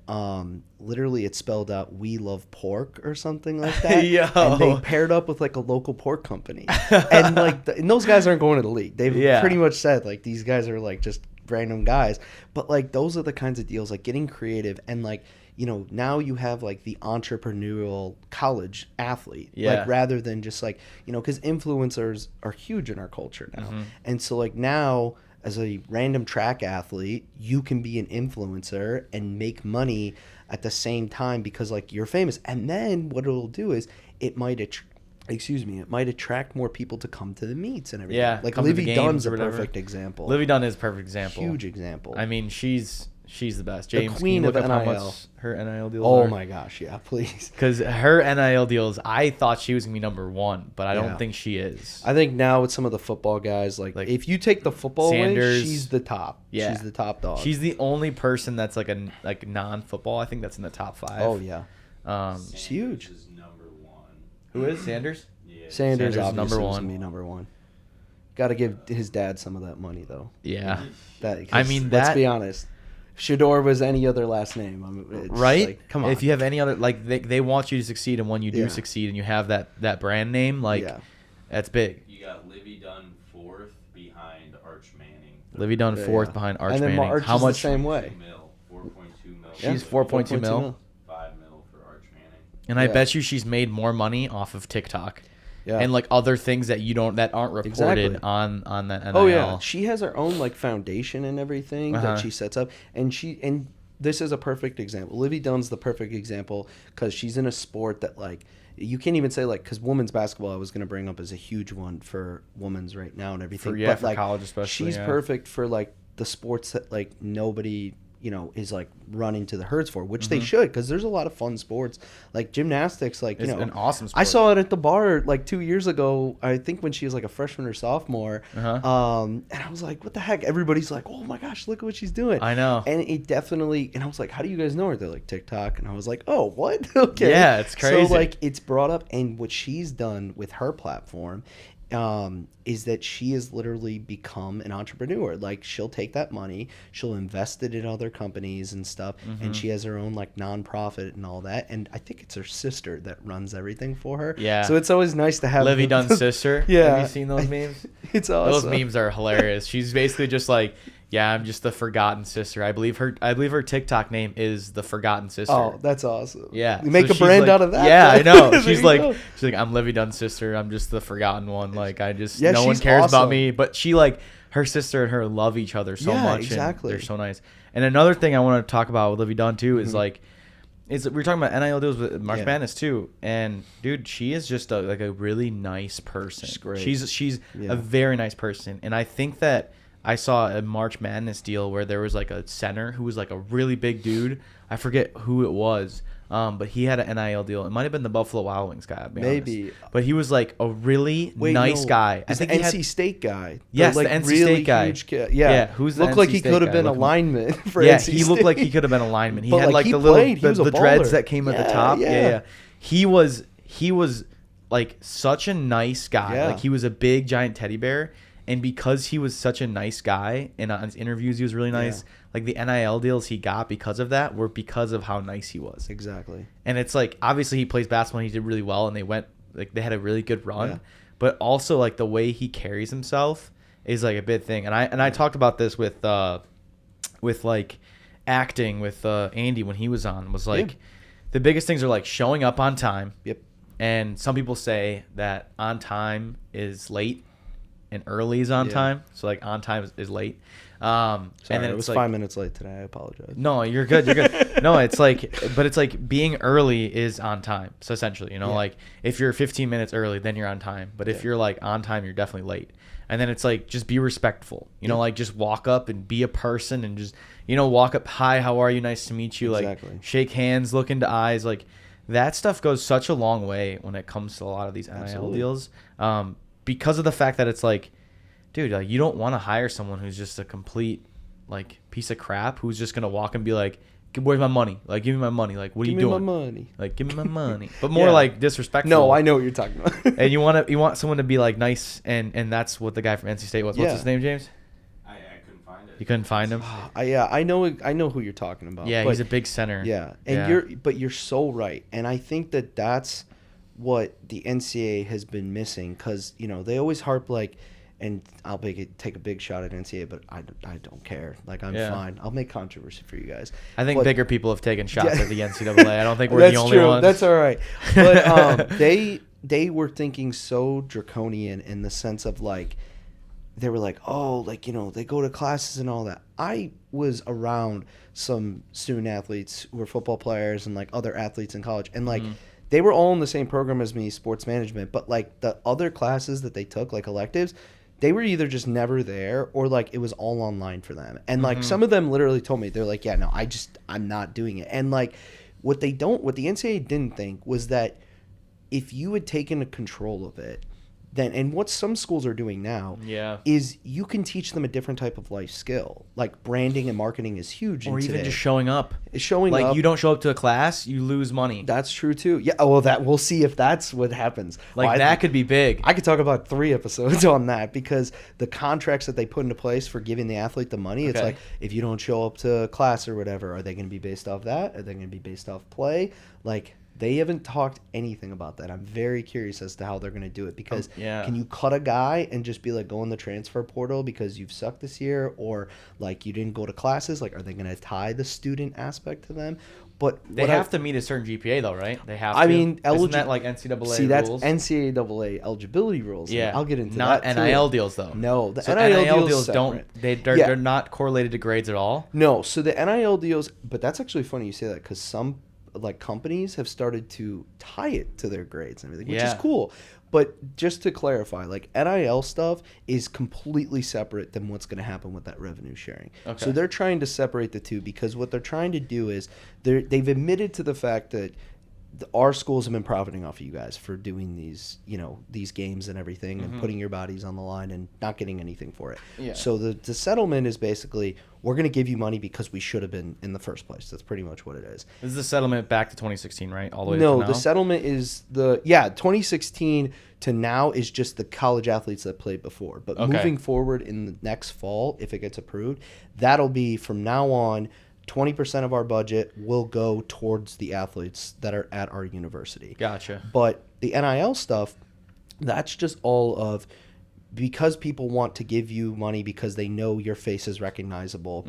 literally it spelled out "We love pork" or something like that. And they paired up with like a local pork company, and like and those guys aren't going to the league. They've pretty much said like these guys are like just random guys, but like those are the kinds of deals, like getting creative and like now you have like the entrepreneurial college athlete, Yeah. like rather than just like, because influencers are huge in our culture now. Mm-hmm. And so like now as a random track athlete, you can be an influencer and make money at the same time because like you're famous. And then what it'll do is it might attract more people to come to the meets and everything. Yeah, like come to the Livy games Dunn's or a whatever. perfect example. Livy Dunn is a perfect example. Huge example. I mean, she's the best. James, queen can you of look up how NIL. much her NIL deals Oh are? my gosh, yeah, please. Because her NIL deals, I thought she was gonna be number one, but I don't Yeah. think she is. I think now with some of the football guys, like if you take the football Sanders, away, she's the top. Yeah. She's the top dog. She's the only person that's like non-football. I think that's in the top 5. Oh yeah, Sanders huge. is number 1. Who is Sanders? Yeah. Sanders Sanders is obviously number was one. gonna be number one. Got to give his dad some of that money though. Yeah. I mean, let's that- be honest. Shador was any other last name. It's Right? like, come on. If you have any other, like they want you to succeed, and when you do Yeah. succeed, and you have that brand name, like Yeah. that's big. You got Livy Dunn 4th behind Arch Manning. Livy Dunn Yeah, 4th yeah. behind Arch And then Manning. Arch How is the much? same way. 4.2 mil. She's 4.2 mil. 5 mil for Arch Manning. And I Yeah. bet you she's made more money off of TikTok. Yeah. And like other things that aren't reported Exactly. on that NIL. Oh yeah, she has her own like foundation and everything Uh-huh. that she sets up, and this is a perfect example. Livy Dunn's the perfect example because she's in a sport that like you can't even say like because women's basketball I was gonna bring up is a huge one for women's right now and everything. For like, college especially. she's yeah. perfect for like the sports that like nobody is like running to the herds for, which they should because there's a lot of fun sports like gymnastics. Like It's an awesome sport. I saw it at the bar like 2 years ago. I think when she was like a freshman or sophomore. Uh-huh. And I was like, what the heck? Everybody's like, oh my gosh, look at what she's doing. I know. And it definitely, and I was like, how do you guys know her? They're like TikTok. And I was like, oh, what? Okay. Yeah, it's crazy. So like it's brought up, and what she's done with her platform is that she has literally become an entrepreneur. Like she'll take that money, she'll invest it in other companies and stuff, and she has her own like nonprofit and all that. And I think it's her sister that runs everything for her. Yeah. So it's always nice to have Livy Dunn's sister. Yeah. Have you seen those memes? It's Those awesome. memes are hilarious. She's basically just like, yeah, I'm just the forgotten sister. I believe her TikTok name is the forgotten sister. Oh, that's awesome. Yeah. You make So a she's brand like- out of that. Yeah, I know. There She's you like, go. I'm Livy Dunn's sister. I'm just the forgotten one. Like Yeah, no one she's cares about awesome. me. But she like her sister and her love each other so Yeah, much. exactly. And they're so nice. And another thing I want to talk about with Livy Dunn too is Mm-hmm. like, we're talking about NIL deals with March Yeah. Madness too. And dude, she is just a really nice person. She's great. She's Yeah. a very nice person. And I think that I saw a March Madness deal where there was like a center who was like a really big dude. I forget who it was. But he had an NIL deal. It might have been the Buffalo Wild Wings guy. I'll be Maybe. honest. But he was like a really nice guy. I He's think the he NC had, State guy. Yes, the NC State guy. Huge kid. Yeah. Yeah, who's the looked like NC he State could have guy? been a Look him- lineman for yeah, NC he looked like he State. could have been a lineman. He But, had like, like he the little played. He was the a dreads baller. that came at the Yeah, top. yeah. Yeah. He was like such a nice guy. Yeah. Like he was a big giant teddy bear. And because he was such a nice guy, and on his interviews he was really nice. Yeah. Like the NIL deals he got because of that were because of how nice he was. Exactly. And it's like obviously he plays basketball and he did really well and they had a really good run. Yeah. But also like the way he carries himself is like a big thing. And I talked about this with like acting with Andy when he was on, was like the biggest things are like showing up on time. Yep. And some people say that on time is late and early is on time. So like on time is late. Sorry, and then it was like, 5 minutes late today. I apologize. no, you're good. You're good. No, it's like being early is on time. So essentially, Yeah. like if you're 15 minutes early, then you're on time. But if you're like on time, you're definitely late. And then it's like, just be respectful, like just walk up and be a person and just, walk up. Hi, how are you? Nice to meet you. Exactly. Like shake hands, look into eyes. Like that stuff goes such a long way when it comes to a lot of these NIL Absolutely. deals. Because of the fact that it's like, dude, like you don't want to hire someone who's just a complete like piece of crap who's just gonna walk and be like, where's my money? Like, give me my money. Like, what are you doing? Give me my money. Like, give me my money. But more Yeah. like disrespectful. No, I know what you're talking about. And you want someone to be like nice, and that's what the guy from NC State was. What's Yeah. his name, James? I couldn't find it. You couldn't find him. I know who you're talking about. Yeah, but he's a big center. Yeah, and Yeah. you're so right, and I think that's what the NCAA has been missing because they always harp like and I'll take a big shot at NCAA, but I don't care. Like, I'm fine. I'll make controversy for you guys. I think bigger people have taken shots at the NCAA. I don't think we're the only ones. That's all right. But they were thinking so draconian in the sense of like, they were like, oh, like, you know, they go to classes and all that. I was around some student athletes who were football players and like other athletes in college, and like they were all in the same program as me, sports management, but like the other classes that they took, like electives, they were either just never there or like it was all online for them. And like some of them literally told me, they're like, yeah, no, I'm not doing it. And like what the NCAA didn't think was that if you had taken control of it, then, and what some schools are doing now is you can teach them a different type of life skill. Like branding and marketing is huge. Or even today. just showing up. Showing like, up. Like, you don't show up to a class, you lose money. That's true too. Yeah. Well, we'll see if that's what happens. Like, that could be big. I could talk about 3 episodes on that, because the contracts that they put into place for giving the athlete the money, it's like, if you don't show up to class or whatever, are they going to be based off that? Are they going to be based off play? Like, they haven't talked anything about that. I'm very curious as to how they're going to do it, because can you cut a guy and just be like, go in the transfer portal because you've sucked this year, or like you didn't go to classes? Like, are they going to tie the student aspect to them? But they have to meet a certain GPA though, right? They have to. I mean, isn't that like NCAA rules? See, that's NCAA eligibility rules. Yeah, I'll get into not that. Not NIL deals though. No, the so NIL deals don't. They're not correlated to grades at all. No, so the NIL deals, but that's actually funny you say that, because some like companies have started to tie it to their grades and everything, which is cool. But just to clarify, like NIL stuff is completely separate than what's going to happen with that revenue sharing. Okay. So they're trying to separate the two, because what they're trying to do is they've admitted to the fact that our schools have been profiting off of you guys for doing these, you know, these games and everything, and putting your bodies on the line and not getting anything for it. Yeah. So the settlement is basically, we're going to give you money because we should have been in the first place. That's pretty much what it is. This is the settlement back to 2016, right? All the way to now? No, the settlement is 2016 to now is just the college athletes that played before. But moving forward in the next fall, if it gets approved, that'll be from now on, 20% of our budget will go towards the athletes that are at our university. Gotcha. But the NIL stuff, that's just all of, because people want to give you money because they know your face is recognizable,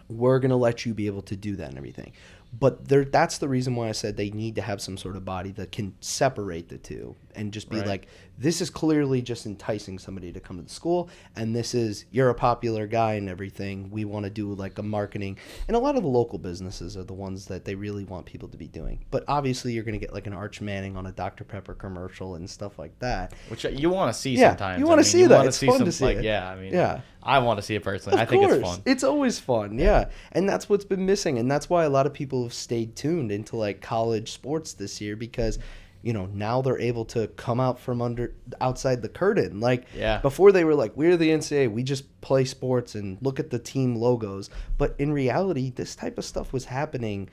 we're going to let you be able to do that and everything. But that's the reason why I said they need to have some sort of body that can separate the two and just be like, this is clearly just enticing somebody to come to the school, and this is, you're a popular guy and everything. We want to do like a marketing. And a lot of the local businesses are the ones that they really want people to be doing. But obviously you're going to get like an Arch Manning on a Dr. Pepper commercial and stuff like that. Which you want to see sometimes. You want to see that. It's fun to see it. Yeah, I mean, I want to see it personally. I think it's fun. It's always fun, yeah. And that's what's been missing. And that's why a lot of people have stayed tuned into like college sports this year, because, you know, now they're able to come out from outside the curtain. Like, before they were like, we're the NCAA, we just play sports and look at the team logos. But in reality, this type of stuff was happening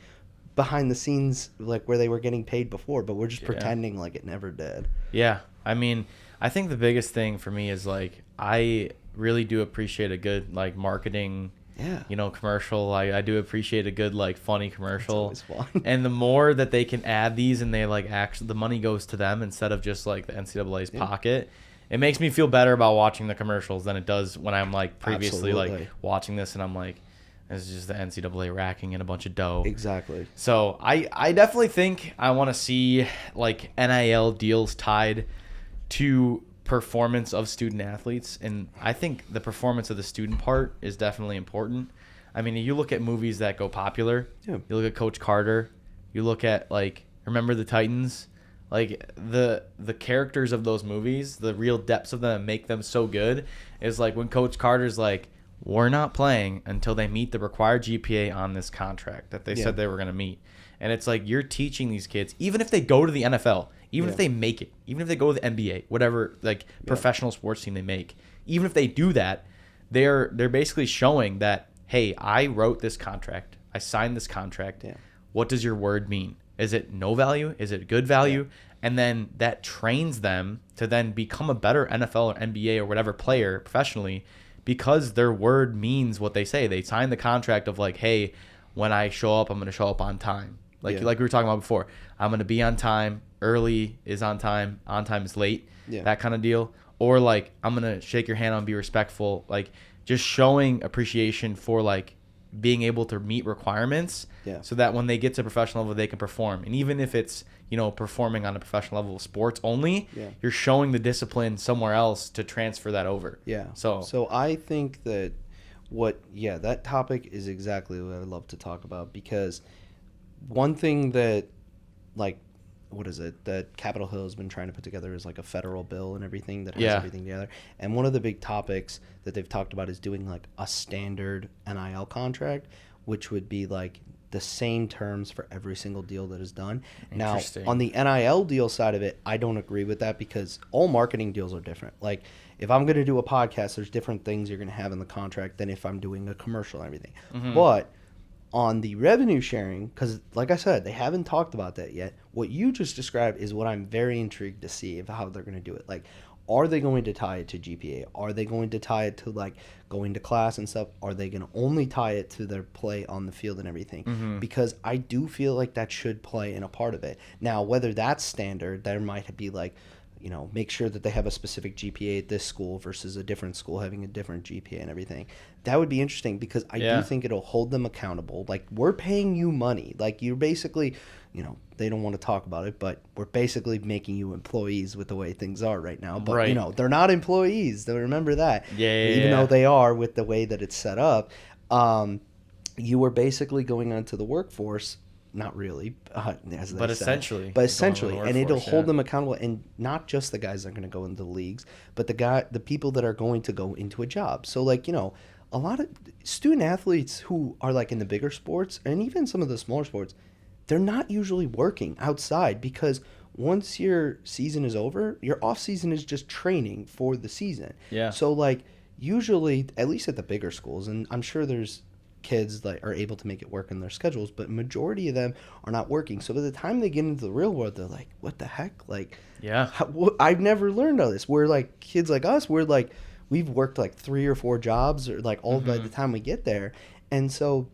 behind the scenes, like where they were getting paid before, but we're just pretending like it never did. Yeah. I mean, I think the biggest thing for me is like, I really do appreciate a good like marketing commercial. I do appreciate a good like funny commercial. It's always fun. And the more that they can add these, and they like actually, the money goes to them instead of just like the NCAA's pocket, it makes me feel better about watching the commercials than it does when I'm like previously like watching this and I'm like, this is just the NCAA racking in a bunch of dough. Exactly. So I definitely think I want to see like NIL deals tied to performance of student athletes, and I think the performance of the student part is definitely important. I mean, you look at movies that go popular, you look at Coach Carter, you look at like Remember the Titans, like the characters of those movies, the real depths of them make them so good is like when Coach Carter's like, we're not playing until they meet the required GPA on this contract that they said they were going to meet. And it's like, you're teaching these kids, even if they go to the NFL, even if they make it, even if they go to the NBA, whatever like professional sports team they make, even if they do that, they're basically showing that, hey, I wrote this contract, I signed this contract. What does your word mean? Is it no value? Is it good value? And then that trains them to then become a better NFL or NBA or whatever player professionally, because their word means what they say. They sign the contract of like, hey, when I show up, I'm going to show up on time. Like we were talking about before, I'm going to be on time. Early is on time is late. That kind of deal. or like I'm gonna shake your hand and be respectful. Like just showing appreciation for like being able to meet requirements, so that when they get to professional level they can perform. And even if it's, you know, performing on a professional level of sports only, you're showing the discipline somewhere else to transfer that over. So I think that that topic is exactly what I'd love to talk about, because one thing that, like, what is it that Capitol Hill has been trying to put together is like a federal bill and everything that has everything together. And one of the big topics that they've talked about is doing like a standard NIL contract, which would be like the same terms for every single deal that is done. Now, on the NIL deal side of it, I don't agree with that, because all marketing deals are different. Like, if I'm going to do a podcast, there's different things you're going to have in the contract than if I'm doing a commercial and everything. But on the revenue sharing, because like I said, they haven't talked about that yet. What you just described is what I'm very intrigued to see of how they're going to do it. Like, are they going to tie it to GPA? Are they going to tie it to like going to class and stuff? Are they going to only tie it to their play on the field and everything? Because I do feel like that should play in a part of it. Now, whether that's standard, there might be like, you know, make sure that they have a specific GPA at this school versus a different school having a different GPA and everything. That would be interesting, because I do think it'll hold them accountable. Like, we're paying you money. Like, you're basically, you know, they don't want to talk about it, but we're basically making you employees with the way things are right now. But, you know, they're not employees. They'll remember that. Even though they are with the way that it's set up. You are basically going onto the workforce. Not really, as they said. But essentially, and it'll hold them accountable, and not just the guys that are going to go into the leagues, but the people that are going to go into a job. So, like, you know, a lot of student athletes who are like in the bigger sports, and even some of the smaller sports, they're not usually working outside, because once your season is over, your off season is just training for the season. So, like, usually, at least at the bigger schools, and I'm sure there's kids that are able to make it work in their schedules, but majority of them are not working. So by the time they get into the real world, they're like, what the heck? Like, I've never learned all this. We're like, kids like us, we're like, we've worked like 3 or 4 jobs, or like all by the time we get there. And so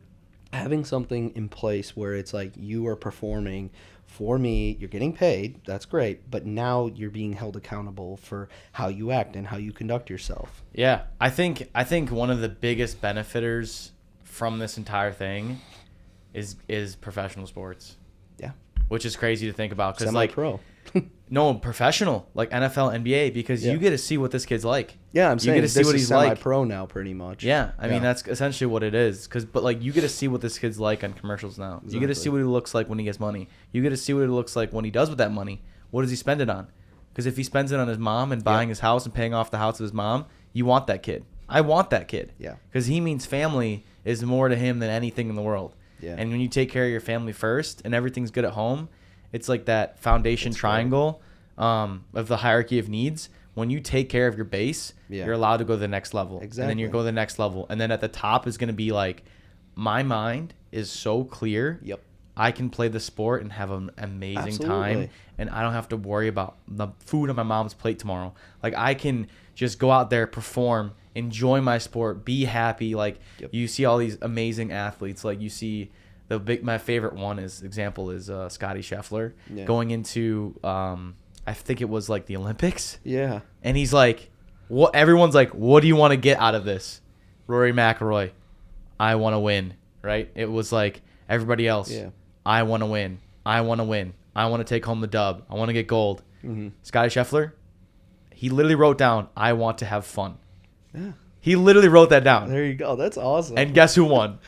having something in place where it's like, you are performing for me, you're getting paid, that's great, but now you're being held accountable for how you act and how you conduct yourself. I think one of the biggest benefiters from this entire thing is professional sports. Which is crazy to think about, because like pro. No, professional, like NFL, NBA, because you get to see what this kid's like. I'm saying you get to see what he's like. Semi-pro now, pretty much. I mean, that's essentially what it is. But like, you get to see what this kid's like on commercials now. You get to see what he looks like when he gets money. You get to see what it looks like when he does with that money. What does he spend it on? Because if he spends it on his mom and buying his house and paying off the house of his mom, you want that kid. I want that kid. Because he means family is more to him than anything in the world. And when you take care of your family first and everything's good at home, it's like that foundation triangle of the hierarchy of needs. When you take care of your base, you're allowed to go to the next level. And then you go to the next level. And then at the top is going to be like, my mind is so clear. I can play the sport and have an amazing time. And I don't have to worry about the food on my mom's plate tomorrow. Like, I can just go out there, perform, enjoy my sport, be happy. Like, you see all these amazing athletes. Like, you see my favorite one is Scotty Scheffler going into I think it was like the Olympics. And he's like, what? Everyone's like, what do you want to get out of this? Rory McIlroy, I want to win. Right? It was like everybody else. I want to win. I want to win. I want to take home the dub. I want to get gold. Scotty Scheffler, he literally wrote down, I want to have fun. He literally wrote that down. There you go. That's awesome. And guess who won?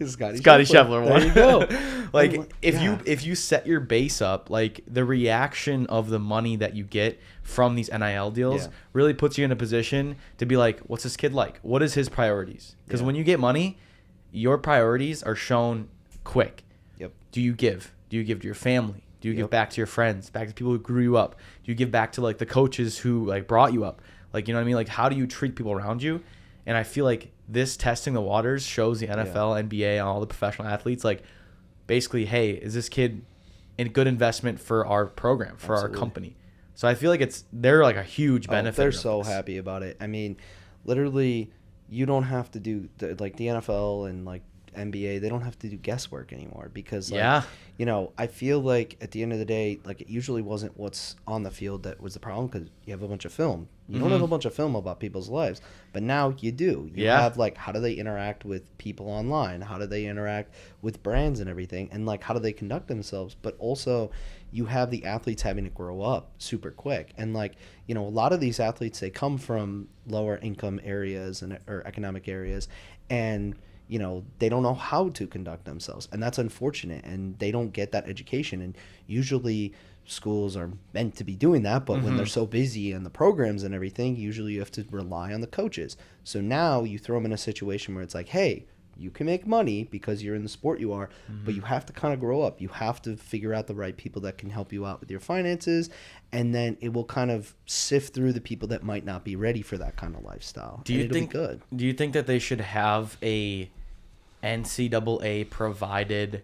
Scotty Scheffler won. There you go. Like, if you set your base up, like, the reaction of the money that you get from these NIL deals really puts you in a position to be like, what's this kid like? What is his priorities? Because when you get money, your priorities are shown quick. Do you give? Do you give to your family? Do you give back to your friends, back to people who grew you up? Do you give back to like the coaches who like brought you up? Like, you know what I mean? Like, how do you treat people around you? And I feel like this testing the waters shows the NFL, NBA, and all the professional athletes, like, basically, hey, is this kid a good investment for our program, for our company? So I feel like they're like a huge benefit. They're so happy about it. I mean, literally, you don't have to do like the NFL and like NBA, they don't have to do guesswork anymore, because like, you know, I feel like at the end of the day, like, it usually wasn't what's on the field that was the problem, because you have a bunch of film. You don't have a bunch of film about people's lives, but now you do. You have like, how do they interact with people online? How do they interact with brands and everything? And like, how do they conduct themselves? But also you have the athletes having to grow up super quick. And like, you know, a lot of these athletes, they come from lower income areas or economic areas, and you know, they don't know how to conduct themselves, and that's unfortunate, and they don't get that education. And usually schools are meant to be doing that, but when they're so busy and the programs and everything, usually you have to rely on the coaches. So now you throw them in a situation where it's like, hey, you can make money because you're in the sport you are, but you have to kind of grow up. You have to figure out the right people that can help you out with your finances, and then it will kind of sift through the people that might not be ready for that kind of lifestyle. Do you think that they should have a NCAA provided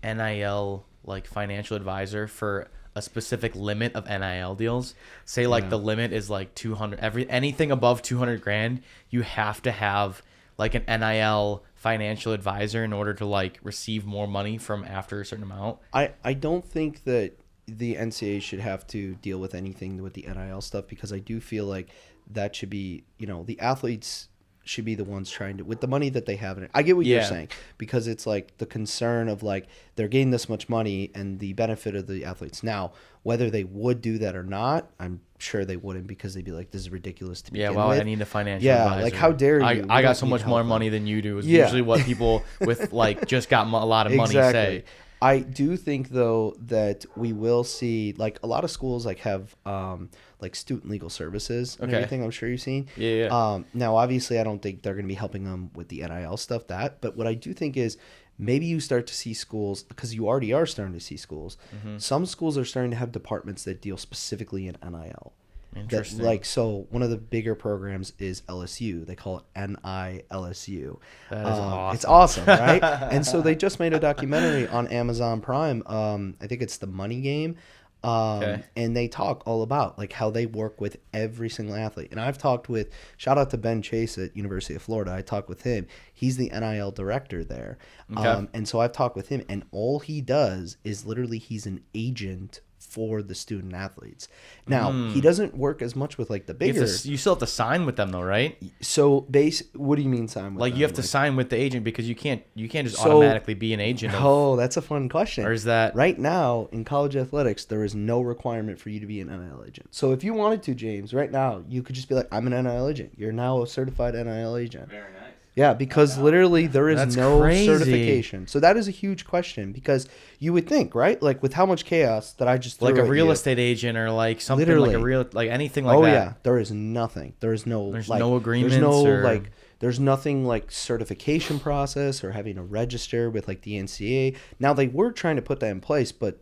NIL like financial advisor for a specific limit of NIL deals? Say like the limit is like 200, anything above 200 grand, you have to have like an NIL financial advisor in order to like receive more money from after a certain amount. I don't think that the NCAA should have to deal with anything with the NIL stuff, because I do feel like that should be, you know, the athletes should be the ones trying to, with the money that they have in it. I get what you're saying, because it's like the concern of like they're getting this much money and the benefit of the athletes. Now, whether they would do that or not, I'm sure they wouldn't, because they'd be like, this is ridiculous to begin with. I need a financial advisor. Like how dare you? I got so much more money than you do is usually what people with like just got a lot of money say. I do think though that we will see like a lot of schools like have like student legal services and everything. I'm sure you've seen. Now obviously I don't think they're going to be helping them with the NIL stuff, but what I do think is maybe you start to see schools, because you already are starting to see schools. Some schools are starting to have departments that deal specifically in NIL. Interesting. Like, so one of the bigger programs is LSU. They call it NILSU. That is awesome. It's awesome, right? And so they just made a documentary on Amazon Prime. I think it's The Money Game. And they talk all about like how they work with every single athlete. And I've talked with, shout out to Ben Chase at University of Florida. I talked with him. He's the NIL director there. And so I've talked with him, and all he does is literally he's an agent for the student athletes. Now, he doesn't work as much with like the bigger. You still have to sign with them though, right? So what do you mean sign with like them? You have to sign with the agent, because you can't just automatically be an agent. Oh, that's a fun question. Or is that right now in college athletics, there is no requirement for you to be an NIL agent. So if you wanted to, James, right now, you could just be like, I'm an NIL agent. You're now a certified NIL agent. Very nice. Yeah, because literally there is That's no crazy. certification. So that is a huge question, because you would think, right? Like with how much chaos that I just threw like a at real you, estate agent or like something Literally. like a real, like anything like that. Oh yeah, there is nothing. There's no agreements. There's no or... like. There's nothing like certification process or having to register with like the NCAA. Now they were trying to put that in place, but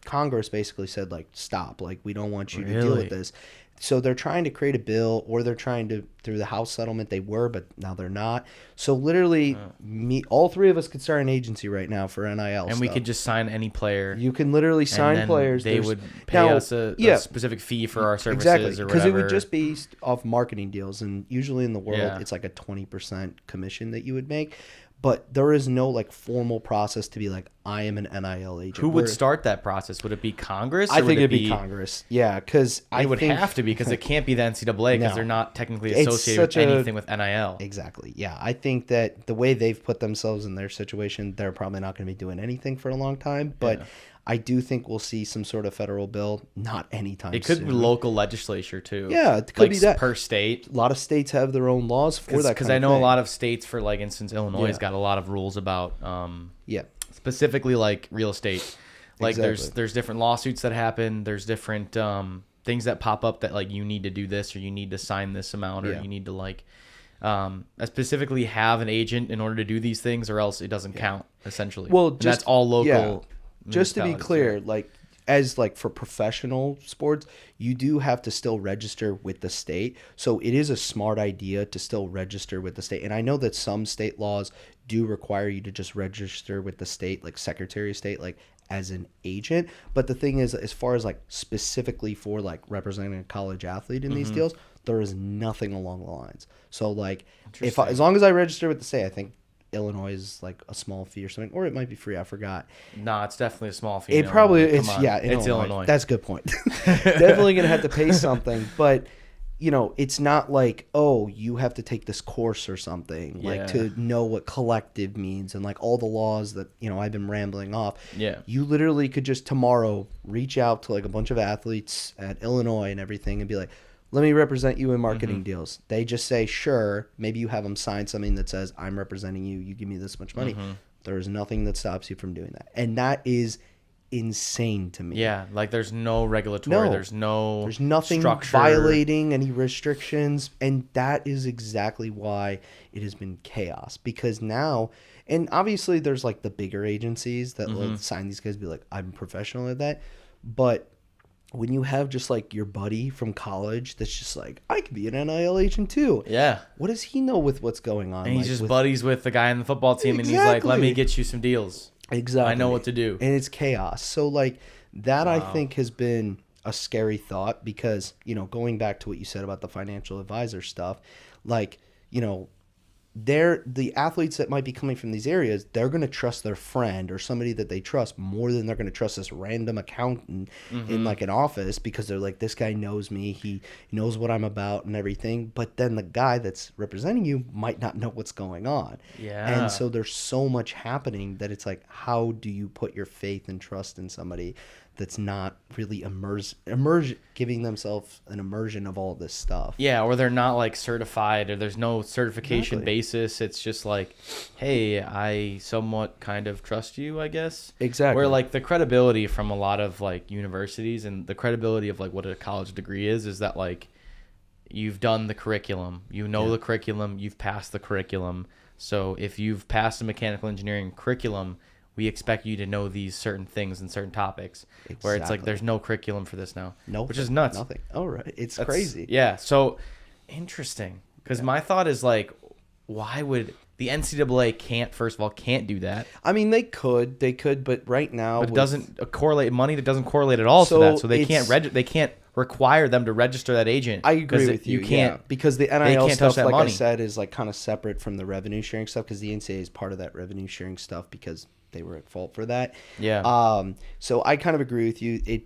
Congress basically said like, stop. Like we don't want you to deal with this. So they're trying to create a bill, or they're trying to, through the House settlement, they were, but now they're not. So literally, all three of us could start an agency right now for NIL and stuff. we could just sign any player. You can literally sign players. They would pay us a specific fee for our services or whatever. Because it would just be off marketing deals, and usually in the world, it's like a 20% commission that you would make. But there is no like formal process to be like, I am an NIL agent. Who would start that process? Would it be Congress? I think it'd be Congress. Yeah, because it would have to be, because it can't be the NCAA, because they're not technically associated with anything with NIL. Exactly. Yeah, I think that the way they've put themselves in their situation, they're probably not going to be doing anything for a long time. But I do think we'll see some sort of federal bill, not anytime soon. It could be local legislature too. Yeah, it could be that per state. A lot of states have their own laws for that. Because I know a lot of states, for like instance, Illinois has got a lot of rules about specifically like real estate. Like there's different lawsuits that happen. There's different things that pop up that like you need to do this, or you need to sign this amount, or you need to like specifically have an agent in order to do these things, or else it doesn't count essentially. Well, that's all local. Yeah. Just to be clear, like as like for professional sports, you do have to still register with the state. So it is a smart idea to still register with the state. And I know that some state laws do require you to just register with the state, like Secretary of State, like as an agent. But the thing is, as far as like specifically for like representing a college athlete in these deals, there is nothing along the lines. So like as long as I register with the state, I think Illinois is like a small fee or something, or it might be free. I forgot. No, it's definitely a small fee. It probably it's Illinois. Illinois. That's a good point. Definitely gonna have to pay something, but you know, it's not like, oh, you have to take this course or something, like to know what collective means and like all the laws that, you know, I've been rambling off. Yeah. You literally could just tomorrow reach out to like a bunch of athletes at Illinois and everything and be like, let me represent you in marketing deals. They just say, sure. Maybe you have them sign something that says, I'm representing you. You give me this much money. There is nothing that stops you from doing that. And that is insane to me. Yeah, like there's no regulatory, there's nothing structure. violating any restrictions, and that is exactly why it has been chaos. Because now, and obviously there's like the bigger agencies that will sign these guys, be like, I'm professional at that, but when you have just like your buddy from college that's just like, I could be an NIL agent too. Yeah. What does he know with what's going on? And he's like, just buddies with the guy on the football team, and he's like, let me get you some deals. Exactly. I know what to do. And it's chaos. So like that I think has been a scary thought because, you know, going back to what you said about the financial advisor stuff, like, you know, the athletes that might be coming from these areas, they're going to trust their friend or somebody that they trust more than they're going to trust this random accountant in like an office, because they're like, this guy knows me, he knows what I'm about and everything. But then the guy that's representing you might not know what's going on. Yeah. And so there's so much happening that it's like, how do you put your faith and trust in somebody that's not really giving themselves an immersion of all this stuff? Yeah, or they're not like certified, or there's no certification basis. It's just like, hey, I somewhat kind of trust you, I guess. Exactly. Where like the credibility from a lot of like universities and the credibility of like what a college degree is that like you've done the curriculum, you know the curriculum, you've passed the curriculum. So if you've passed the mechanical engineering curriculum, we expect you to know these certain things and certain topics. Exactly. Where it's like there's no curriculum for this now. Nope. Which is nuts. Nothing. Oh, right. It's crazy. Yeah. So interesting. Because my thought is like, why would the NCAA can't do that? I mean, they could, but right now, but it doesn't correlate money. That doesn't correlate at all to that. So they can't require them to register that agent. I agree with you. You can't because the NIL stuff, like money. I said, is like kind of separate from the revenue sharing stuff, because the NCAA is part of that revenue sharing stuff because they were at fault for that. Yeah. So I kind of agree with you. They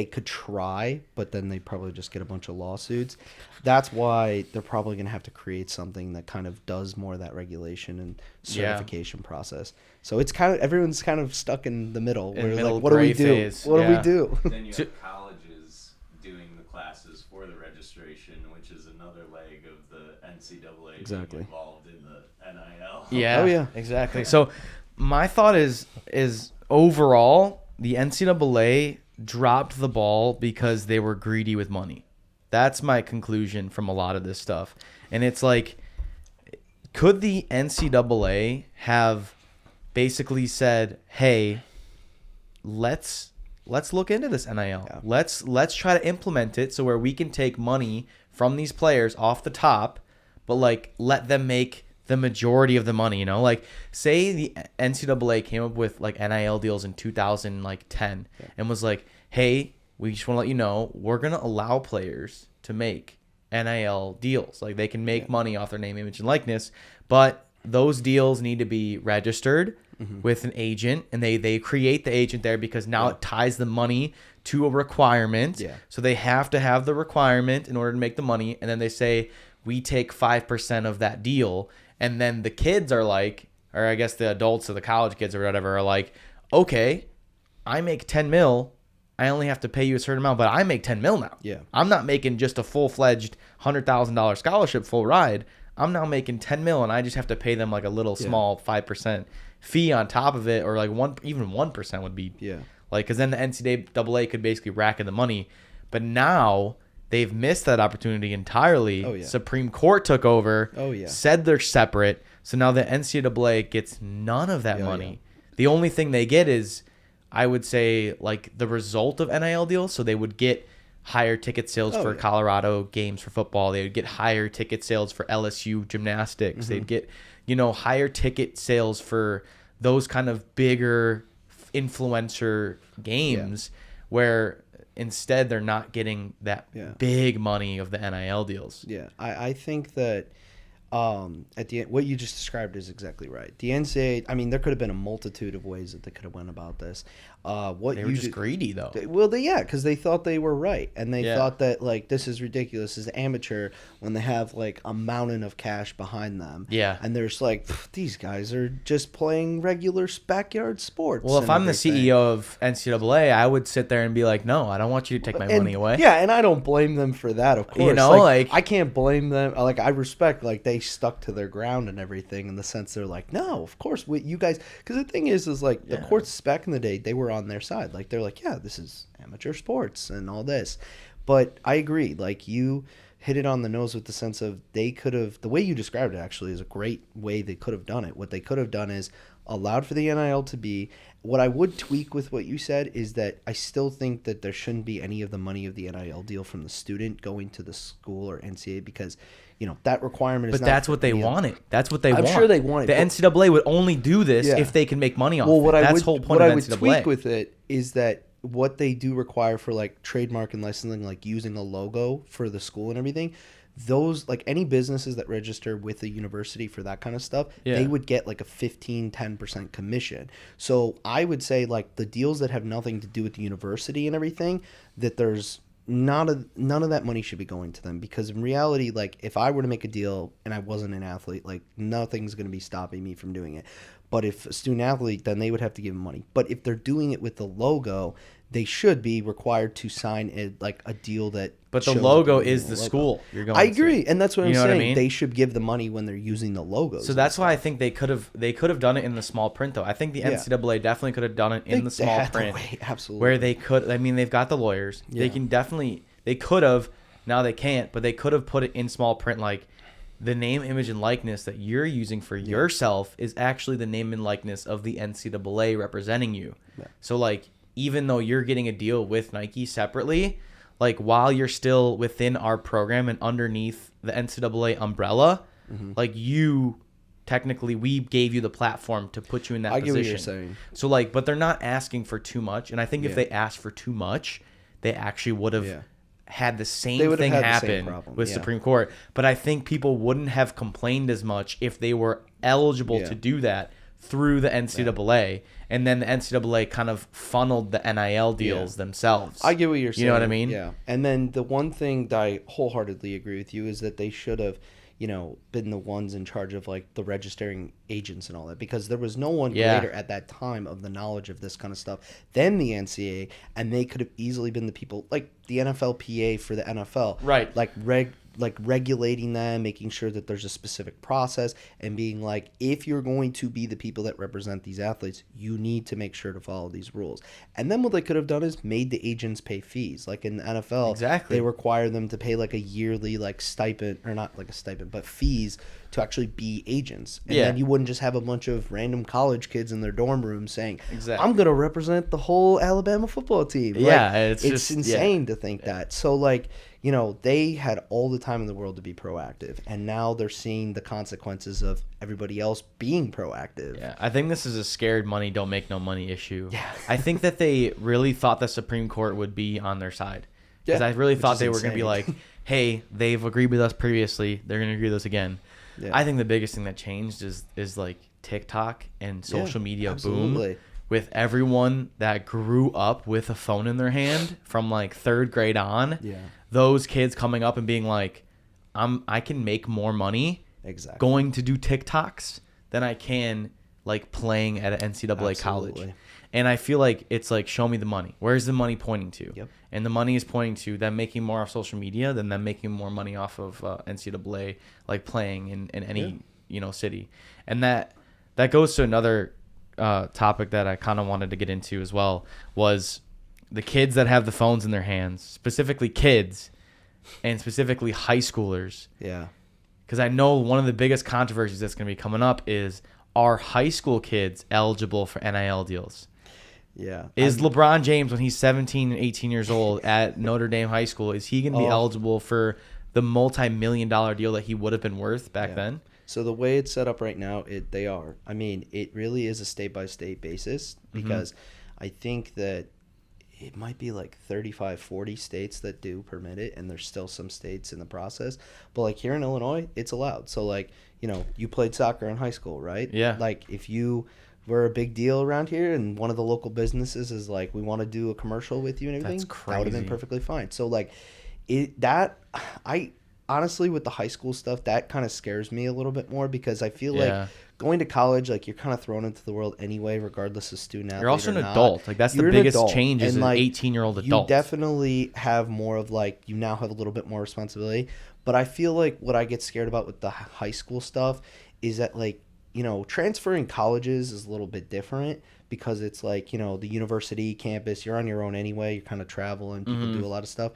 could try, but then they probably just get a bunch of lawsuits. That's why they're probably going to have to create something that kind of does more of that regulation and certification process. So it's kind of, everyone's kind of stuck in the middle. Where like, what do we do? What do we do? Then you have colleges doing the classes for the registration, which is another leg of the NCAA being involved in the NIL. Yeah. Oh yeah. Exactly. So my thought is overall the NCAA dropped the ball because they were greedy with money. That's my conclusion from a lot of this stuff. And it's like, could the NCAA have basically said, hey, let's look into this NIL. Yeah. Let's try to implement it so where we can take money from these players off the top, but like let them make the majority of the money, you know? Like say the NCAA came up with like NIL deals in 2010 and was like, hey, we just want to let you know we're going to allow players to make NIL deals. Like they can make money off their name, image, and likeness, but those deals need to be registered with an agent, and they create the agent there because now it ties the money to a requirement. Yeah. So they have to have the requirement in order to make the money, and then they say we take 5% of that deal, and then the kids are like, or I guess the adults or the college kids or whatever are like, okay, I make 10 mil. I only have to pay you a certain amount, but I make 10 mil now. Yeah. I'm not making just a full-fledged $100,000 scholarship full ride. I'm now making 10 mil, and I just have to pay them like a little small 5% fee on top of it, or like even 1% would be like, because then the NCAA could basically rack in the money. But now they've missed that opportunity entirely. Oh, yeah. Supreme Court took over. Oh, yeah. Said they're separate. So now the NCAA gets none of that money. Yeah. The only thing they get is, I would say, like the result of NIL deals. So they would get higher ticket sales for Colorado games for football. They would get higher ticket sales for LSU gymnastics. They'd get, higher ticket sales for those kind of bigger influencer games where instead they're not getting that big money of the NIL deals. Yeah. I think that at the end, what you just described is exactly right. The NCAA, I mean, there could have been a multitude of ways that they could have went about this. What They were just greedy, though. Because they thought they were right, and they thought that like this is ridiculous, this is amateur, when they have like a mountain of cash behind them. Yeah, and there's like these guys are just playing regular backyard sports. Well, if I'm the CEO of NCAA, I would sit there and be like, no, I don't want you to take my money away. Yeah, and I don't blame them for that, of course. You know, like I can't blame them. Like I respect, like they stuck to their ground and everything in the sense they're like, no, of course, you guys. Because the thing is like the courts back in the day, they were on their side. Like they're like, yeah, this is amateur sports and all this. But I agree. Like you hit it on the nose with the sense of they could have, the way you described it actually is a great way they could have done it. What they could have done is allowed for the NIL to be. What I would tweak with what you said is that I still think that there shouldn't be any of the money of the NIL deal from the student going to the school or NCAA because, you know, that requirement is But not that's what they wanted. That's what they want. I'm sure they want it. The NCAA would only do this if they can make money off it. That's the whole point of NCAA. What I would tweak with it is that what they do require for like trademark and licensing, like using a logo for the school and everything, those like any businesses that register with the university for that kind of stuff, they would get like a 10% commission. So I would say like the deals that have nothing to do with the university and everything, that there's none of that money should be going to them, because in reality, like if I were to make a deal and I wasn't an athlete, like nothing's going to be stopping me from doing it. But if a student athlete, then they would have to give them money. But if they're doing it with the logo, they should be required to sign a deal that. But the logo is the school you're going to. I agree, and that's what I'm saying. What I mean? They should give the money when they're using the logos. So that's why I think they could have done it in the small print, though. I think the NCAA definitely could have done it in the small print, absolutely. where they could. I mean, they've got the lawyers. Yeah. They can definitely. They could have. Now they can't, but they could have put it in small print, like the name, image, and likeness that you're using for yourself is actually the name and likeness of the NCAA representing you. Yeah. So like, even though you're getting a deal with Nike separately, like while you're still within our program and underneath the NCAA umbrella, like you technically, we gave you the platform to put you in that position. I get what you're saying. So like, but they're not asking for too much. And I think if they asked for too much, they actually would have had the same thing happen with Supreme Court. But I think people wouldn't have complained as much if they were eligible to do that through the NCAA, and then the NCAA kind of funneled the NIL deals themselves. I get what you're saying. You know what I mean? Yeah. And then the one thing that I wholeheartedly agree with you is that they should have, you know, been the ones in charge of like the registering agents and all that, because there was no one greater at that time of the knowledge of this kind of stuff than the NCAA, and they could have easily been the people like the NFLPA for the NFL, right? Like regulating them, making sure that there's a specific process, and being like, if you're going to be the people that represent these athletes, you need to make sure to follow these rules. And then what they could have done is made the agents pay fees. Like in the NFL, they require them to pay like a yearly like stipend, or not like a stipend, but fees to actually be agents. And then you wouldn't just have a bunch of random college kids in their dorm room saying, I'm going to represent the whole Alabama football team. Yeah, like, it's insane to think that. So like, you know, they had all the time in the world to be proactive, and now they're seeing the consequences of everybody else being proactive. Yeah, I think this is a scared money, don't make no money issue. Yeah. I think that they really thought the Supreme Court would be on their side. Because I really thought they were going to be like, hey, they've agreed with us previously, they're going to agree with us again. Yeah. I think the biggest thing that changed is like TikTok and social media boom. With everyone that grew up with a phone in their hand from like third grade on, those kids coming up and being like, I can make more money going to do TikToks than I can like playing at an NCAA college. And I feel like it's like, show me the money. Where's the money pointing to? Yep. And the money is pointing to them making more off social media than them making more money off of NCAA, like playing in any city. And that goes to another topic that I kind of wanted to get into as well, was the kids that have the phones in their hands, specifically kids and specifically high schoolers. Yeah. Because I know one of the biggest controversies that's going to be coming up is, are high school kids eligible for NIL deals? Yeah. Is LeBron James, when he's 17 and 18 years old at Notre Dame High School, is he going to be eligible for the multi-million-dollar deal that he would have been worth back then? So the way it's set up right now, they are. I mean, it really is a state-by-state basis, because I think that it might be like 35, 40 states that do permit it, and there's still some states in the process. But like here in Illinois, it's allowed. So like, you know, you played soccer in high school, right? Yeah. Like if you were a big deal around here and one of the local businesses is like, we want to do a commercial with you and everything, That's crazy. that would have been perfectly fine. So like I honestly, with the high school stuff, that kind of scares me a little bit more, because I feel like going to college, like you're kind of thrown into the world anyway, regardless of student athlete. You're also an adult. Like that's the biggest change is an 18-year-old adult. You definitely have more of like, you now have a little bit more responsibility. But I feel like what I get scared about with the high school stuff is that, like, you know, transferring colleges is a little bit different, because it's like, you know, the university campus, you're on your own anyway, you kind of travel and people do a lot of stuff.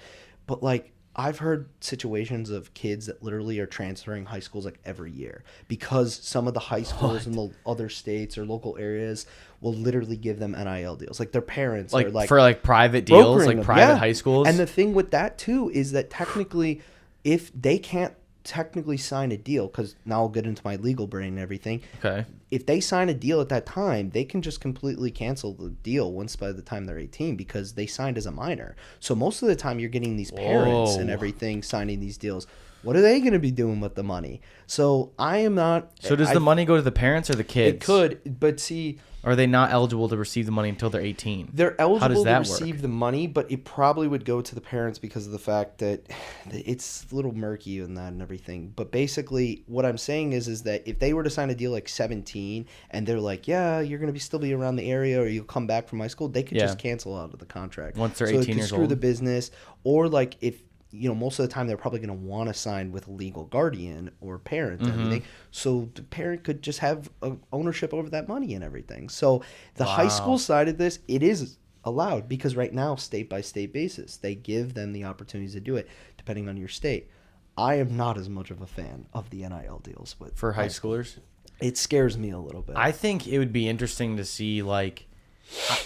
But like, I've heard situations of kids that literally are transferring high schools like every year, because some of the high schools in the other states or local areas will literally give them NIL deals. Like their parents like are like for like private deals, like private high schools. And the thing with that too is that technically, if they can't technically sign a deal, because now I'll get into my legal brain and everything. Okay. If they sign a deal at that time, they can just completely cancel the deal once by the time they're 18, because they signed as a minor. So most of the time you're getting these parents and everything signing these deals. What are they going to be doing with the money? So I am not... So does the money go to the parents or the kids? It could, but see... Or are they not eligible to receive the money until they're 18? They're eligible to receive work? the money, but it probably would go to the parents because of the fact that it's a little murky in that and everything. But basically, what I'm saying is that if they were to sign a deal like 17 and they're like, yeah, you're going to still be around the area or you'll come back from high school, they could just cancel out of the contract. Once they're so 18 years screw old. the business. Or like if... You know, most of the time they're probably going to want to sign with a legal guardian or parent and everything. So the parent could just have ownership over that money and everything. So the high school side of this, it is allowed, because right now, state by state basis, they give them the opportunities to do it depending on your state. I am not as much of a fan of the NIL deals for high schoolers. It scares me a little bit. I think it would be interesting to see, like,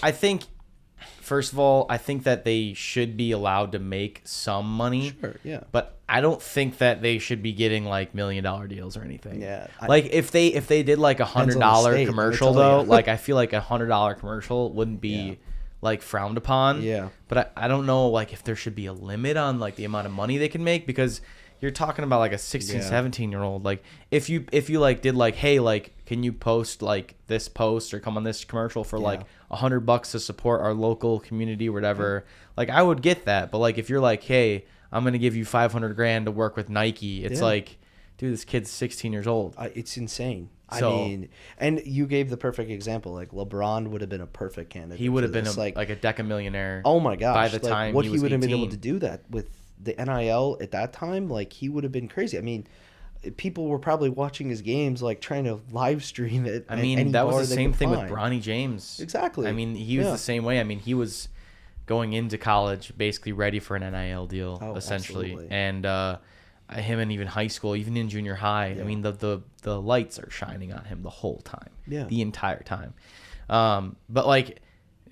I think. First of all, I think that they should be allowed to make some money. Sure, yeah. But I don't think that they should be getting like $1 million deals or anything. Yeah. Like if they did like $100 commercial though, like I feel like $100 commercial wouldn't be like frowned upon. Yeah. But I don't know like if there should be a limit on like the amount of money they can make, because you're talking about like a 16, 17-year-old. Like if you like did like, hey, like can you post like this post or come on this commercial for like $100 to support our local community or whatever, like I would get that. But like if you're like, hey, I'm gonna give you $500,000 to work with Nike, it's like, dude, this kid's 16 years old. It's insane. I mean, and you gave the perfect example. Like LeBron would have been a perfect candidate. He would have been like a decamillionaire. Oh my gosh! By the time what he would have 18. been able to do that with the NIL at that time, like he would have been crazy. I mean, people were probably watching his games, like trying to live stream it. I mean, that was the same thing with Bronny James. Exactly. I mean, he was the same way. I mean, he was going into college basically ready for an NIL deal, essentially. Absolutely. And him and even high school, even in junior high, I mean, the lights are shining on him the whole time. Yeah. The entire time. But like,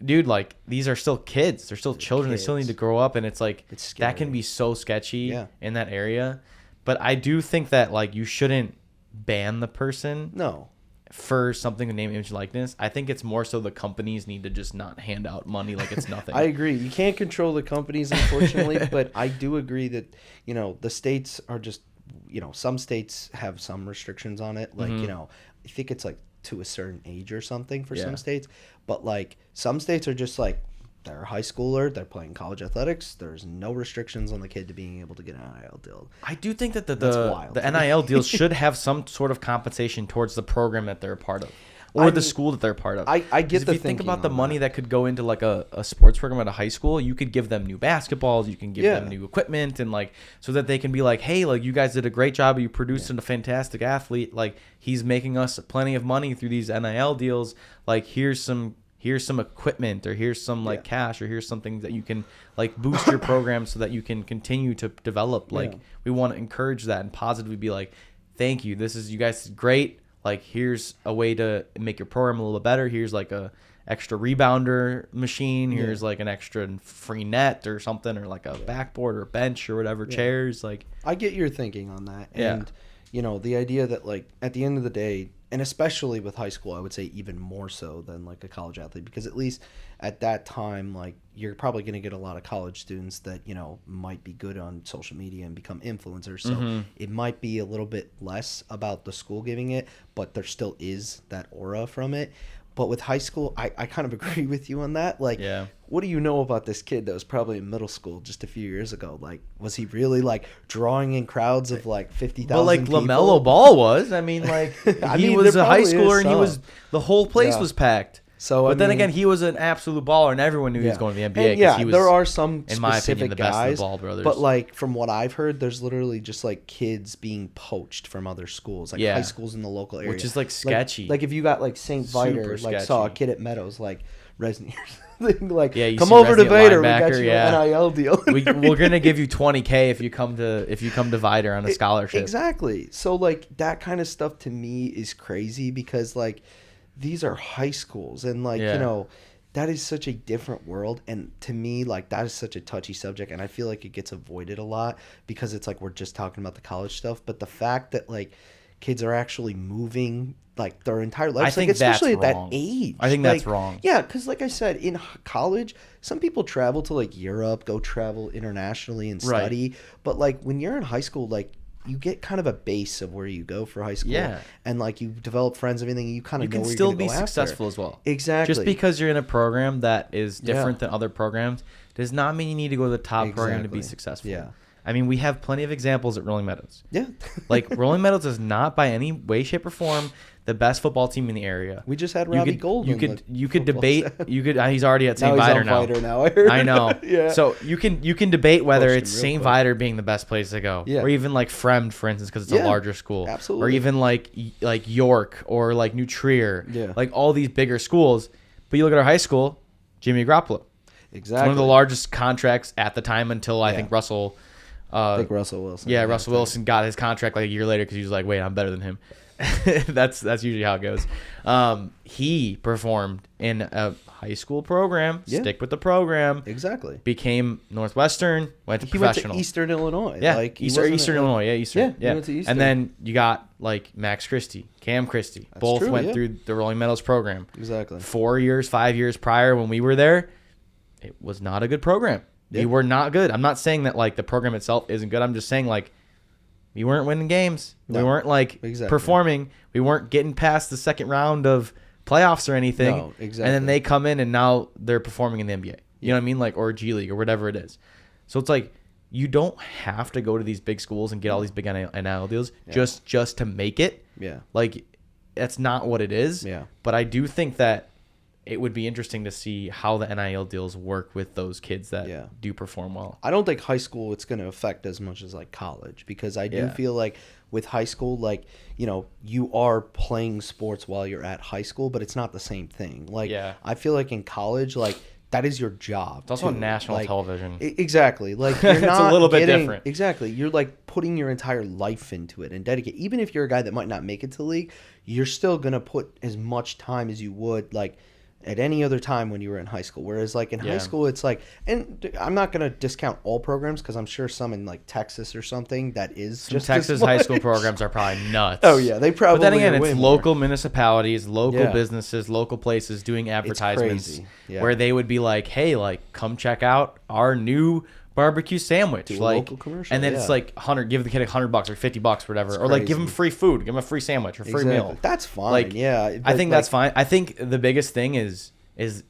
dude, like these are still kids. They're still children. They still need to grow up, and it's like that can be so sketchy in that area. But I do think that like you shouldn't ban the person. No. For something with name, image, likeness. I think it's more so the companies need to just not hand out money like it's nothing. I agree. You can't control the companies, unfortunately, but I do agree that, you know, the states are just, you know, some states have some restrictions on it. Like, you know, I think it's like to a certain age or something for some states. But like some states are just like, they're a high schooler, they're playing college athletics, there's no restrictions on the kid to being able to get an NIL deal. I do think that the NIL deals should have some sort of compensation towards the program that they're a part of. Or the school that they're a part of. I get the if you think about the money that could go into like a sports program at a high school, you could give them new basketballs, you can give them new equipment, and like so that they can be like, hey, like you guys did a great job, you produced a fantastic athlete, like he's making us plenty of money through these NIL deals, like here's some equipment, or here's some like cash, or here's something that you can like boost your program so that you can continue to develop. Like we want to encourage that and positively be like, thank you, you guys did great. Like here's a way to make your program a little bit better. Here's like a extra rebounder machine. Here's like an extra free net or something, or like a backboard or a bench or whatever, chairs. Like I get your thinking on that. And you know, the idea that like at the end of the day, and especially with high school, I would say even more so than like a college athlete, because at least at that time, like you're probably going to get a lot of college students that, you know, might be good on social media and become influencers. So it might be a little bit less about the school giving it, but there still is that aura from it. But with high school, I kind of agree with you on that. Like, what do you know about this kid that was probably in middle school just a few years ago? Like, was he really, like, drawing in crowds of, like, 50,000 Well, like, people? LaMelo Ball was. I mean, like, he was a high schooler, and the whole place was packed. So, but then again, he was an absolute baller, and everyone knew he was going to the NBA. And he was, there are some in my opinion, the best of the Ball brothers. But, like, from what I've heard, there's literally just, like, kids being poached from other schools, like high schools in the local area. Which is, like, sketchy. Like if you got, like, St. Vitor, like, saw a kid at Meadows, like, Resnick or something, like, come over to Vitor, we got you an NIL deal. We're going to give you $20K if you come to Vitor on a scholarship. Exactly. So, like, that kind of stuff to me is crazy because, like, these are high schools and, like, you know, that is such a different world. And to me, like, that is such a touchy subject. And I feel like it gets avoided a lot because it's like we're just talking about the college stuff. But the fact that, like, kids are actually moving, like, their entire lives, like, especially at that age. I think that's wrong. Yeah, because, like I said, in college, some people travel to, like, Europe, go travel internationally and study. But, like, when you're in high school, like, you get kind of a base of where you go for high school. Yeah. And, like, you develop friends, everything. You kind of know where you're going to go after. You can still be successful as well. Exactly. Just because you're in a program that is different than other programs does not mean you need to go to the top program to be successful. Yeah. I mean, we have plenty of examples at Rolling Meadows. Yeah. Like, Rolling Meadows is not by any way, shape, or form the best football team in the area. We just had Robbie Gold. You could debate. He's already at St. Vitor now. I know. Yeah. So you can debate whether it's St. Vitor being the best place to go, or even like Fremd, for instance, because it's a larger school. Absolutely. Or even like York or like New Trier. Yeah. Like all these bigger schools. But you look at our high school, Jimmy Garoppolo. Exactly. It's one of the largest contracts at the time until I think Russell. I think Russell Wilson. Yeah, Russell Wilson got his contract like a year later because he was like, "Wait, I'm better than him." That's usually how it goes. He performed in a high school program. Yeah. Stick with the program. Exactly. Became Northwestern. Went to professional. Went to Eastern Illinois. Yeah, like Eastern Illinois. Yeah, Eastern. Yeah, he went to Eastern. And then you got like Max Christie, Cam Christie. Both went through the Rolling Meadows program. Exactly. 5 years prior when we were there, it was not a good program. We were not good. I'm not saying that like the program itself isn't good. I'm just saying like we weren't winning games. No, we weren't like performing. We weren't getting past the second round of playoffs or anything. No, exactly. And then they come in and now they're performing in the NBA. You know what I mean? Like, or G League or whatever it is. So it's like you don't have to go to these big schools and get all these big NIL deals just to make it. Yeah. Like that's not what it is. Yeah. But I do think that it would be interesting to see how the NIL deals work with those kids that do perform well. I don't think high school it's going to affect as much as like college because I do feel like with high school, like, you know, you are playing sports while you're at high school, but it's not the same thing. Like, I feel like in college, like, that is your job. It's also on national television. Exactly. Like, you're it's not a little bit different. Exactly. You're like putting your entire life into it and dedicate. Even if you're a guy that might not make it to the league, you're still going to put as much time as you would, like, at any other time when you were in high school. Whereas like in high school, it's like, and I'm not going to discount all programs because I'm sure some in like Texas or something that is some just Texas high school programs are probably nuts. Oh yeah, they probably. But then again, it's local municipalities, local businesses, local places doing advertisements where they would be like, "Hey, like come check out our new barbecue sandwich." Do like, local commercial, and then it's like give the kid $100 or $50 or whatever, or like give him free food, give him a free sandwich or free meal. That's fine. Like, yeah, I think that's fine. I think the biggest thing is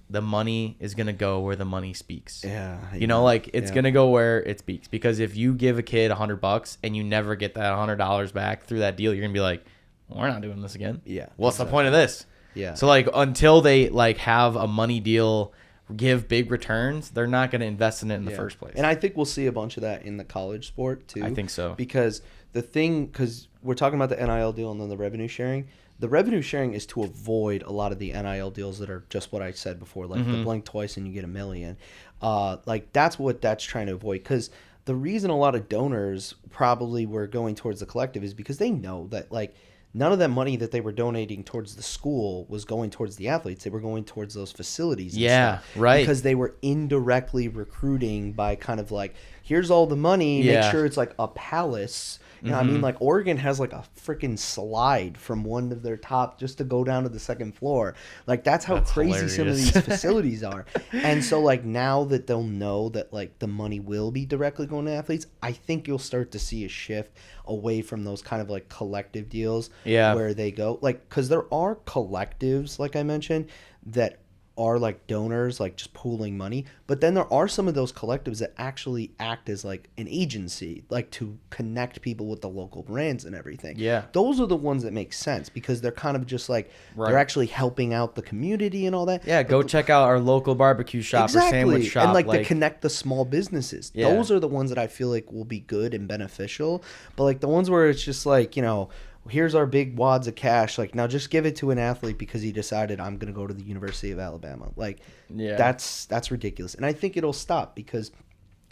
the money is gonna go where the money speaks. Yeah, you know, like it's gonna go where it speaks. Because if you give a kid $100 and you never get that $100 back through that deal, you're gonna be like, well, we're not doing this again. Yeah. What's the point of this? Yeah. So like until they like have a money deal, give big returns, they're not going to invest in it in the first place. And I think we'll see a bunch of that in the college sport too. I think so. Because because we're talking about the NIL deal and then the revenue sharing. The revenue sharing is to avoid a lot of the NIL deals that are just what I said before, like the blink twice and you get $1 million. Like that's what that's trying to avoid. Because the reason a lot of donors probably were going towards the collective is because they know that like none of that money that they were donating towards the school was going towards the athletes. They were going towards those facilities. And stuff, right. Because they were indirectly recruiting by kind of like here's all the money. Yeah. Make sure it's like a palace. You know, I mean, like Oregon has like a freaking slide from one of their top just to go down to the second floor. Like that's how crazy some of these facilities are. And so like now that they'll know that like the money will be directly going to athletes, I think you'll start to see a shift away from those kind of like collective deals where they go like, because there are collectives, like I mentioned, that are like donors, like just pooling money, but then there are some of those collectives that actually act as like an agency, like to connect people with the local brands and everything. Those are the ones that make sense because they're kind of just like they're actually helping out the community and all that. Go check out our local barbecue shop or sandwich shop, and like to connect the small businesses. Those are the ones that I feel like will be good and beneficial. But like the ones where it's just like, you know, here's our big wads of cash, like now just give it to an athlete because he decided I'm going to go to the University of Alabama. Like that's ridiculous. And I think it'll stop because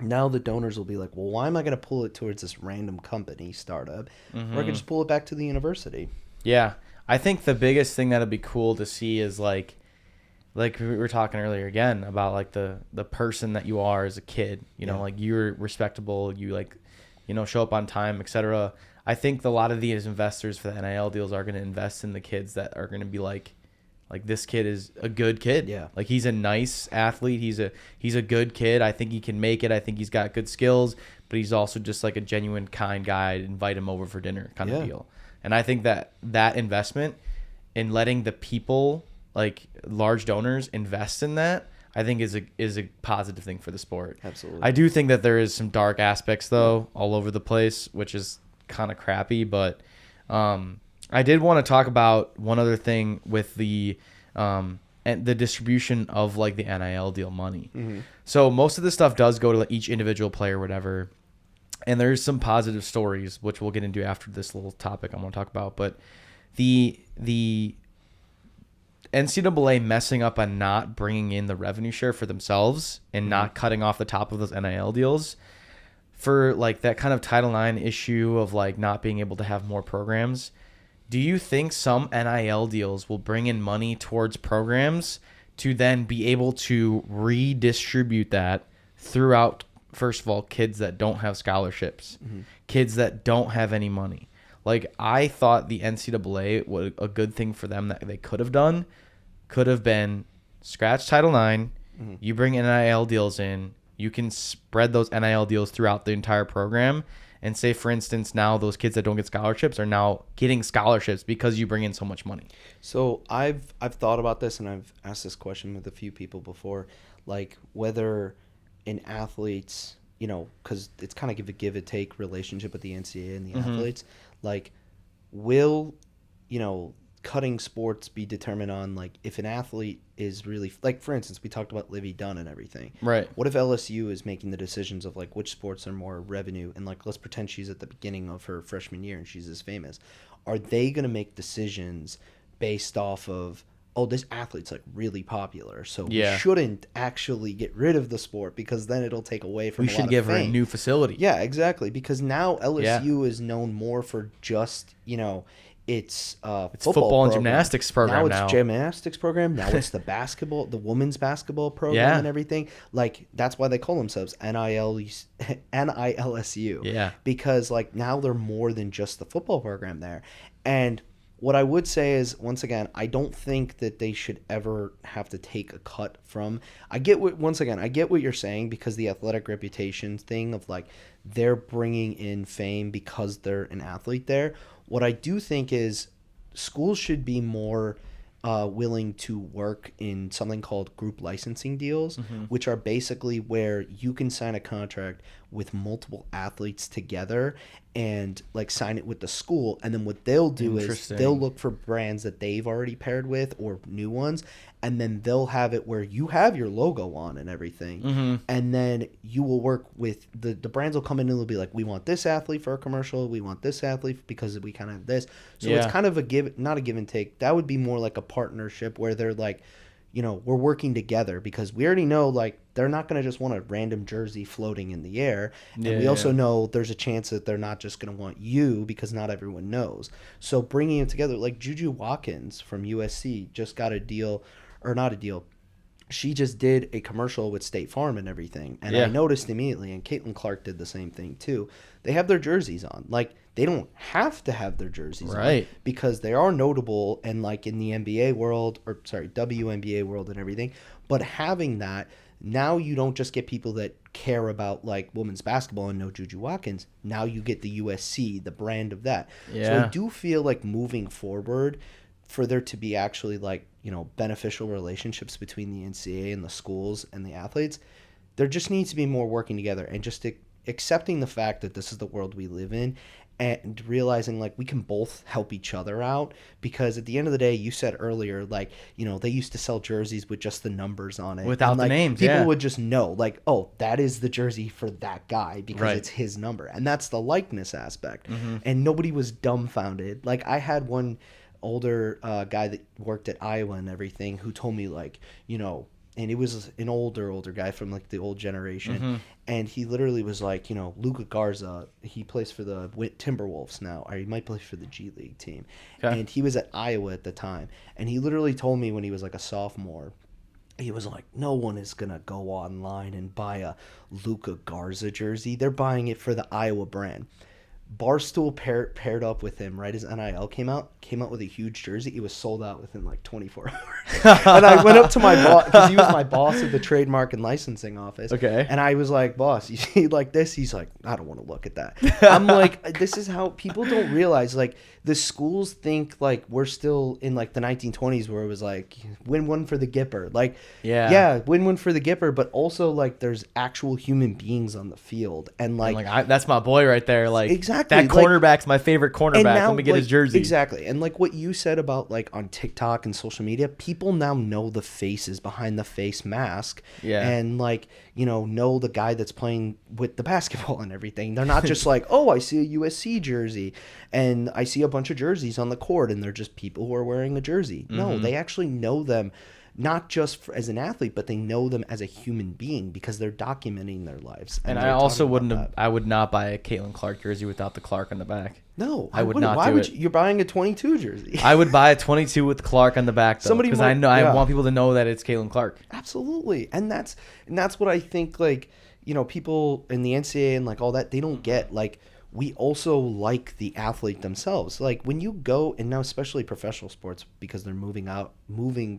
now the donors will be like, well, why am I going to pull it towards this random company startup where I can just pull it back to the university? I think the biggest thing that'll be cool to see is like we were talking earlier again about like the person that you are as a kid, you know, like you're respectable, you like, you know, show up on time, etc. I think a lot of these investors for the NIL deals are going to invest in the kids that are going to be like this kid is a good kid. Like he's a nice athlete. He's a good kid. I think he can make it. I think he's got good skills, but he's also just like a genuine, kind guy. I'd invite him over for dinner kind of deal. And I think that investment in letting the people, like large donors, invest in that, I think is a positive thing for the sport. Absolutely. I do think that there is some dark aspects though all over the place, which is kind of crappy, but I did want to talk about one other thing with the and the distribution of like the NIL deal money. So most of this stuff does go to like each individual player or whatever, and there's some positive stories which we'll get into after this little topic I'm going to talk about. But the NCAA messing up on not bringing in the revenue share for themselves and not cutting off the top of those NIL deals for like that kind of Title IX issue of like not being able to have more programs. Do you think some NIL deals will bring in money towards programs to then be able to redistribute that throughout, first of all, kids that don't have scholarships, kids that don't have any money? Like I thought the NCAA, a good thing for them that they could have done could have been scratch Title IX, you bring NIL deals in, you can spread those NIL deals throughout the entire program and say, for instance, now those kids that don't get scholarships are now getting scholarships because you bring in so much money. So I've thought about this and I've asked this question with a few people before, like whether an athlete's, you know, because it's kind of a give and take relationship with the NCAA and the athletes, like will, you know, cutting sports be determined on like if an athlete is really like, for instance, we talked about Livy Dunn and everything, right? What if LSU is making the decisions of like which sports are more revenue, and like let's pretend she's at the beginning of her freshman year and she's as famous, are they going to make decisions based off of, oh, this athlete's like really popular, so we shouldn't actually get rid of the sport because then it'll take away from we should give her a new facility. Exactly, because now LSU is known more for just, you know, it's football and gymnastics program now. It's gymnastics program. Now it's the basketball, the women's basketball program and everything. Like that's why they call themselves NILSU. Because like now they're more than just the football program there. And what I would say is, once again, I don't think that they should ever have to take a cut from. I get what you're saying, because the athletic reputation thing of like they're bringing in fame because they're an athlete there. What I do think is schools should be more willing to work in something called group licensing deals, which are basically where you can sign a contract with multiple athletes together and like sign it with the school, and then what they'll do is they'll look for brands that they've already paired with or new ones, and then they'll have it where you have your logo on and everything, and then you will work with the brands will come in and they'll be like, we want this athlete for a commercial, we want this athlete because we kind of have this, so it's kind of not a give and take. That would be more like a partnership where they're like, you know, we're working together because we already know like they're not going to just want a random jersey floating in the air. And we also know there's a chance that they're not just going to want you because not everyone knows. So bringing it together, like Juju Watkins from USC just got a deal, or not a deal, she just did a commercial with State Farm and everything. And I noticed immediately, and Caitlin Clark did the same thing too. They have their jerseys on. Like, they don't have to have their jerseys on because they are notable and like in the NBA world, or sorry, WNBA world and everything. But having that, now you don't just get people that care about like women's basketball and know Juju Watkins. Now you get the USC, the brand of that. So I do feel like moving forward, for there to be actually like, you know, beneficial relationships between the NCAA and the schools and the athletes, there just needs to be more working together and just accepting the fact that this is the world we live in and realizing like we can both help each other out, because at the end of the day, you said earlier, like, you know, they used to sell jerseys with just the numbers on it. Without and, like, the names, people would just know like, oh, that is the jersey for that guy because it's his number. And that's the likeness aspect. And nobody was dumbfounded. Like I had one older guy that worked at Iowa and everything who told me like, you know, and it was an older guy from like the old generation. And he literally was like, you know, Luka Garza, he plays for the Timberwolves now, or he might play for the G League team. And he was at Iowa at the time. And he literally told me when he was like a sophomore, he was like, no one is going to go online and buy a Luka Garza jersey. They're buying it for the Iowa brand. Barstool paired up with him right as NIL came out with a huge jersey. It was sold out within like 24 hours. And I went up to my boss, because he was my boss at the trademark and licensing office. Okay. And I was like, boss, you see like this? He's like, I don't want to look at that. I'm like, this is how people don't realize, like, the schools think like we're still in like the 1920s where it was like win one for the Gipper. Like, win one for the Gipper, but also like there's actual human beings on the field. And like that's my boy right there. Like, exactly. That cornerback's my favorite cornerback. Now, let me get his jersey. Exactly. And like what you said about like on TikTok and social media, people now know the faces behind the face mask. And like, you know the guy that's playing with the basketball and everything. They're not just like, oh, I see a USC jersey and I see a bunch of jerseys on the court and they're just people who are wearing a jersey. No, they actually know them. Not just as an athlete, but they know them as a human being because they're documenting their lives. And I also I would not buy a Caitlin Clark jersey without the Clark on the back. No, I would not. Why would you? You're buying a 22 jersey. I would buy a 22 with Clark on the back, though, because I know I want people to know that it's Caitlin Clark. Absolutely, and that's what I think. Like, you know, people in the NCAA and like all that, they don't get like. We also like the athlete themselves. Like when you go, and now especially professional sports, because they're moving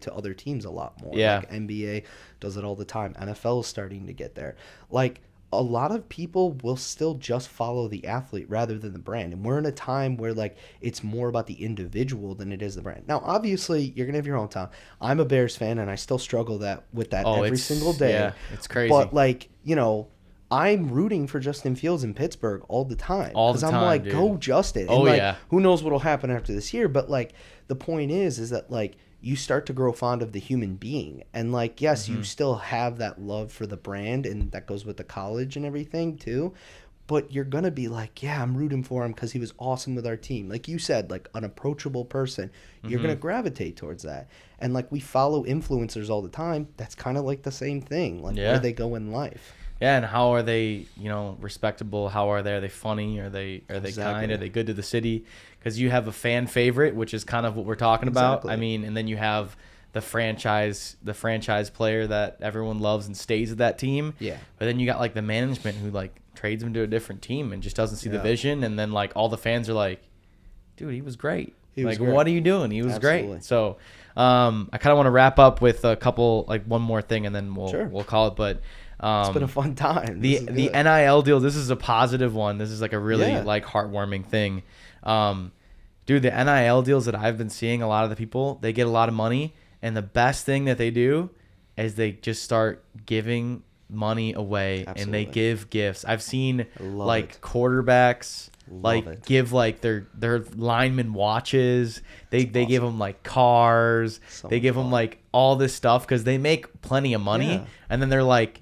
to other teams a lot more. Like NBA does it all the time. NFL is starting to get there. Like a lot of people will still just follow the athlete rather than the brand. And we're in a time where like it's more about the individual than it is the brand. Now, obviously, you're gonna have your own time. I'm a Bears fan, and I still struggle with that every single day. Yeah, it's crazy. But like, you know, I'm rooting for Justin Fields in Pittsburgh all the time. Because I'm like, dude. go Justin. And like, who knows what'll happen after this year? But like, the point is that like you start to grow fond of the human being, and like, yes, you still have that love for the brand, and that goes with the college and everything too. But you're gonna be like, yeah, I'm rooting for him because he was awesome with our team. Like you said, like an approachable person, you're gonna gravitate towards that. And like we follow influencers all the time. That's kind of like the same thing. Like where they go in life. Yeah, and how are they, you know, respectable? How are they? Are they funny? Are they kind? Are they good to the city? Because you have a fan favorite, which is kind of what we're talking about. I mean, and then you have the franchise player that everyone loves and stays at that team. Yeah. But then you got like the management who like trades him to a different team and just doesn't see the vision. And then like all the fans are like, dude, he was great. What are you doing? He was great. So I kind of want to wrap up with a couple, like one more thing, and then we'll call it. But it's been a fun time. The NIL deal, this is a positive one. This is like a really like heartwarming thing. Dude, the NIL deals that I've been seeing, a lot of the people, they get a lot of money, and the best thing that they do is they just start giving money away. And they give gifts. I've seen like quarterbacks give like their lineman watches. They give them like cars. They give them like all this stuff because they make plenty of money, and then they're like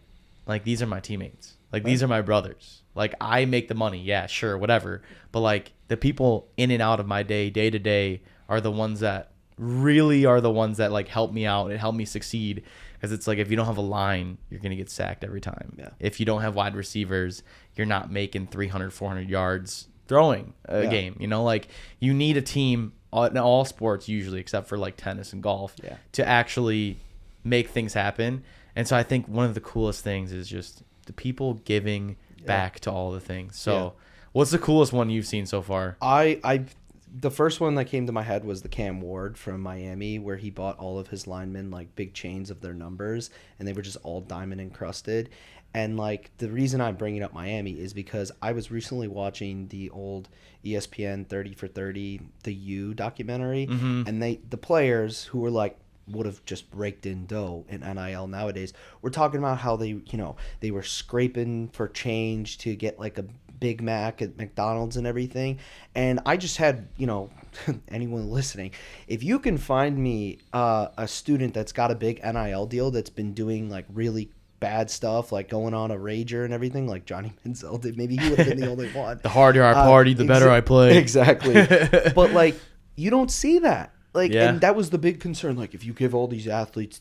these are my teammates. Like these are my brothers. Like I make the money. Yeah, sure, whatever. But like the people in and out of my day to day are the ones that really are the ones that like help me out and help me succeed. Because it's like if you don't have a line, you're going to get sacked every time. Yeah. If you don't have wide receivers, you're not making 300, 400 yards throwing a game. You know, like you need a team in all sports usually, except for like tennis and golf, to actually make things happen. And so I think one of the coolest things is just the people giving back to all the things. So what's the coolest one you've seen so far? The first one that came to my head was the Cam Ward from Miami, where he bought all of his linemen like big chains of their numbers, and they were just all diamond encrusted. And like the reason I'm bringing up Miami is because I was recently watching the old ESPN 30 for 30, the U documentary, and the players who were like would have just raked in dough in NIL nowadays, we're talking about how they were scraping for change to get like a Big Mac at McDonald's and everything. And I just had, anyone listening, if you can find me a student that's got a big NIL deal that's been doing like really bad stuff, like going on a rager and everything, like Johnny Manziel did, maybe he would have been the only one. The harder I party, the better I play. Exactly. But like, you don't see that. Like, and that was the big concern. Like, if you give all these athletes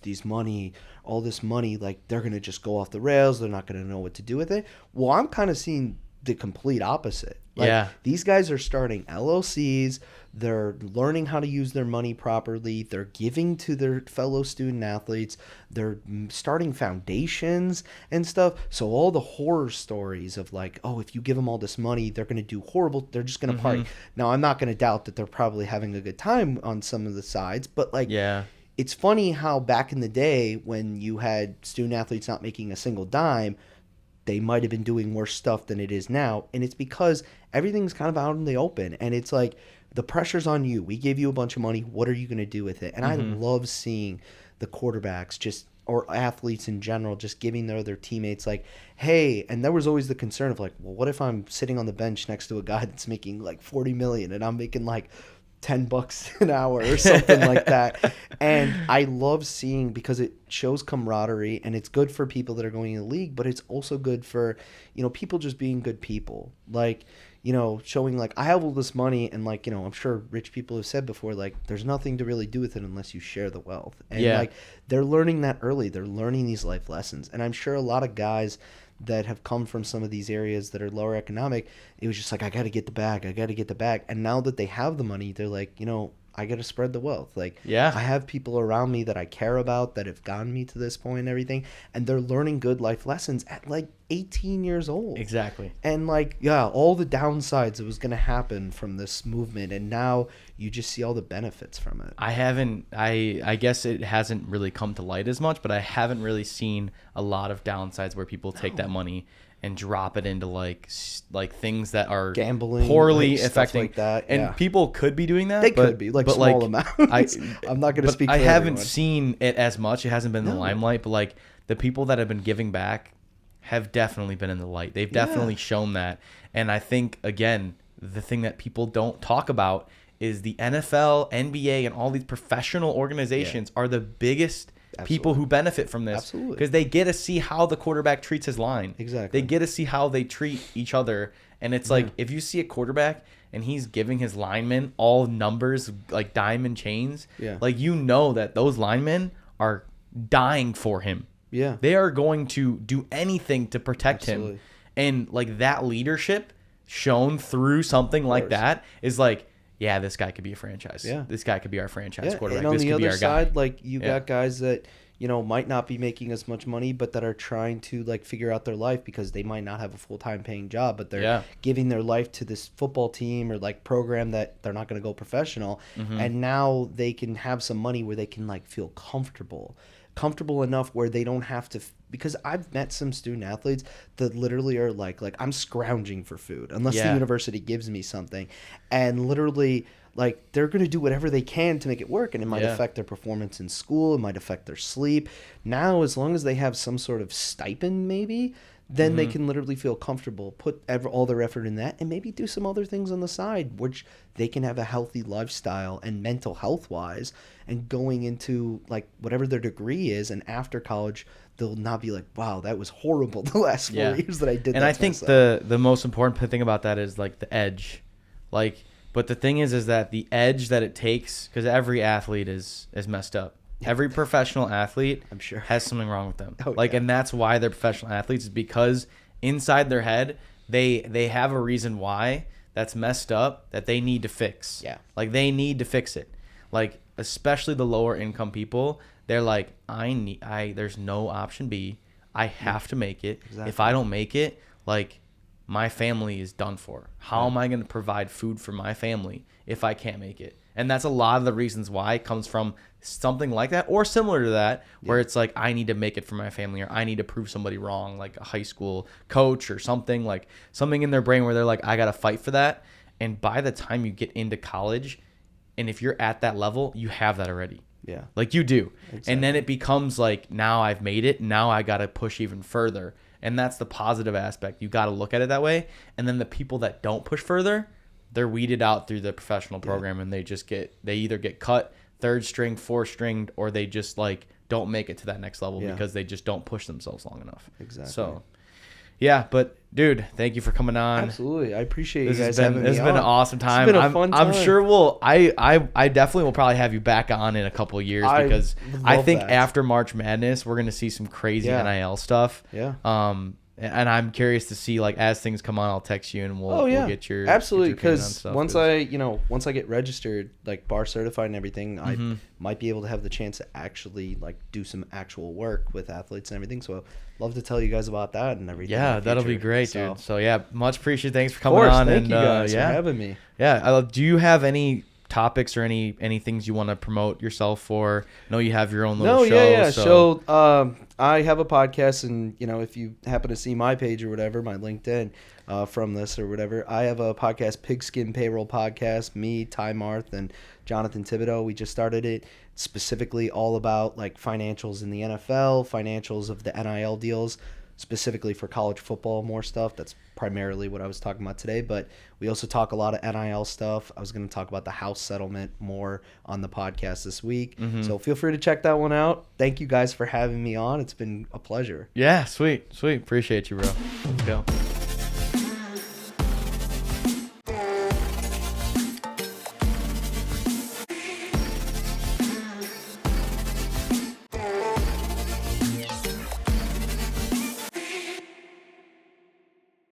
all this money, like they're going to just go off the rails. They're not going to know what to do with it. Well, I'm kind of seeing the complete opposite. Like, these guys are starting LLCs. They're learning how to use their money properly. They're giving to their fellow student athletes. They're starting foundations and stuff. So all the horror stories of like, oh, if you give them all this money, they're going to do horrible. They're just going to party. Now, I'm not going to doubt that they're probably having a good time on some of the sides, but like, it's funny how back in the day when you had student athletes not making a single dime, they might have been doing worse stuff than it is now. And it's because everything's kind of out in the open. And it's like, the pressure's on you. We gave you a bunch of money. What are you going to do with it? And I love seeing the quarterbacks or athletes in general, just giving their other teammates like, hey, and there was always the concern of like, well, what if I'm sitting on the bench next to a guy that's making like 40 million and I'm making like $10 an hour or something like that. And I love seeing, because it shows camaraderie and it's good for people that are going in the league, but it's also good for, people just being good people. Like, showing like I have all this money and like, I'm sure rich people have said before, like there's nothing to really do with it unless you share the wealth. And like they're learning that early. They're learning these life lessons. And I'm sure a lot of guys that have come from some of these areas that are lower economic, it was just like, I got to get the bag. And now that they have the money, they're like, I got to spread the wealth. Like, I have people around me that I care about that have gotten me to this point and everything. And they're learning good life lessons at like 18 years old. Exactly. And like, all the downsides that was going to happen from this movement. And now you just see all the benefits from it. I guess it hasn't really come to light as much, but I haven't really seen a lot of downsides where people take that money and drop it into like things that are gambling, poorly like, affecting like that. And people could be doing that. They could be like small amounts. I'm not going to speak for I haven't everyone. seen it as much. It hasn't been in the limelight, but like the people that have been giving back have definitely been in the light. They've definitely shown that. And I think, again, the thing that people don't talk about is the NFL, NBA, and all these professional organizations are the biggest people who benefit from this. Absolutely. Because they get to see how the quarterback treats his line. Exactly. They get to see how they treat each other. And it's like, if you see a quarterback and he's giving his linemen all numbers, like diamond chains, like that those linemen are dying for him. Yeah. They are going to do anything to protect him. And like that leadership shown through something like that is like, yeah, this guy could be a franchise. Yeah. This guy could be our franchise quarterback. And on this the could other be our side, guy. like you got guys that, might not be making as much money, but that are trying to like figure out their life because they might not have a full-time paying job, but they're giving their life to this football team or like program that they're not going to go professional. And now they can have some money where they can like feel comfortable enough where they don't have to, because I've met some student athletes that literally are like I'm scrounging for food unless the university gives me something, and literally like they're going to do whatever they can to make it work, and it might affect their performance in school, it might affect their sleep. Now, as long as they have some sort of stipend maybe, then they can literally feel comfortable, put all their effort in that, and maybe do some other things on the side, which they can have a healthy lifestyle and mental health wise, and going into like whatever their degree is, and after college, they'll not be like, wow, that was horrible the last 4 years that I did. And I think the most important thing about that is like the edge, like. But the thing is that the edge that it takes, because every athlete is messed up. Every professional athlete, I'm sure, has something wrong with them. And that's why they're professional athletes, is because inside their head, they have a reason why that's messed up that they need to fix. Yeah. Like they need to fix it. Like especially the lower income people, they're like, there's no option B. I have to make it. Exactly. If I don't make it, like, my family is done for. How am I going to provide food for my family if I can't make it? And that's a lot of the reasons why it comes from something like that or similar to that, where it's like, I need to make it for my family, or I need to prove somebody wrong, like a high school coach or something, like something in their brain where they're like, I got to fight for that. And by the time you get into college, and if you're at that level, you have that already. Yeah. Like you do. Exactly. And then it becomes like, now I've made it. Now I got to push even further. And that's the positive aspect. You got to look at it that way. And then the people that don't push further, they're weeded out through the professional program, and they either get cut, third string, fourth string, or they just like don't make it to that next level because they just don't push themselves long enough. Exactly. So, yeah, but dude, thank you for coming on. Absolutely. I appreciate you This guys has having me on. It's been an awesome time. It's been a fun time. I'm sure I definitely will probably have you back on in a couple of years, because I think after March Madness, we're going to see some crazy NIL stuff. Yeah. And I'm curious to see, like, as things come on, I'll text you and we'll get your absolutely, because once I get registered, like bar certified and everything, I might be able to have the chance to actually like do some actual work with athletes and everything. So I'd love to tell you guys about that and everything. Yeah, that'll be great, dude. So yeah, much appreciated. Thanks for coming on. Thank you guys for having me. Yeah, do you have any topics or any things you want to promote yourself for? I know you have your own little show. So I have a podcast, and if you happen to see my page or whatever, my LinkedIn from this or whatever, I have a podcast, Pigskin Payroll Podcast. Me, Ty Marth, and Jonathan Thibodeau. We just started it. It's specifically all about like financials in the NFL, financials of the NIL deals, specifically for college football, more stuff. That's primarily what I was talking about today, but we also talk a lot of NIL stuff. I was going to talk about the house settlement more on the podcast this week. So feel free to check that one out. Thank you guys for having me on. It's been a pleasure. Yeah, sweet. Appreciate you, bro. Let's go.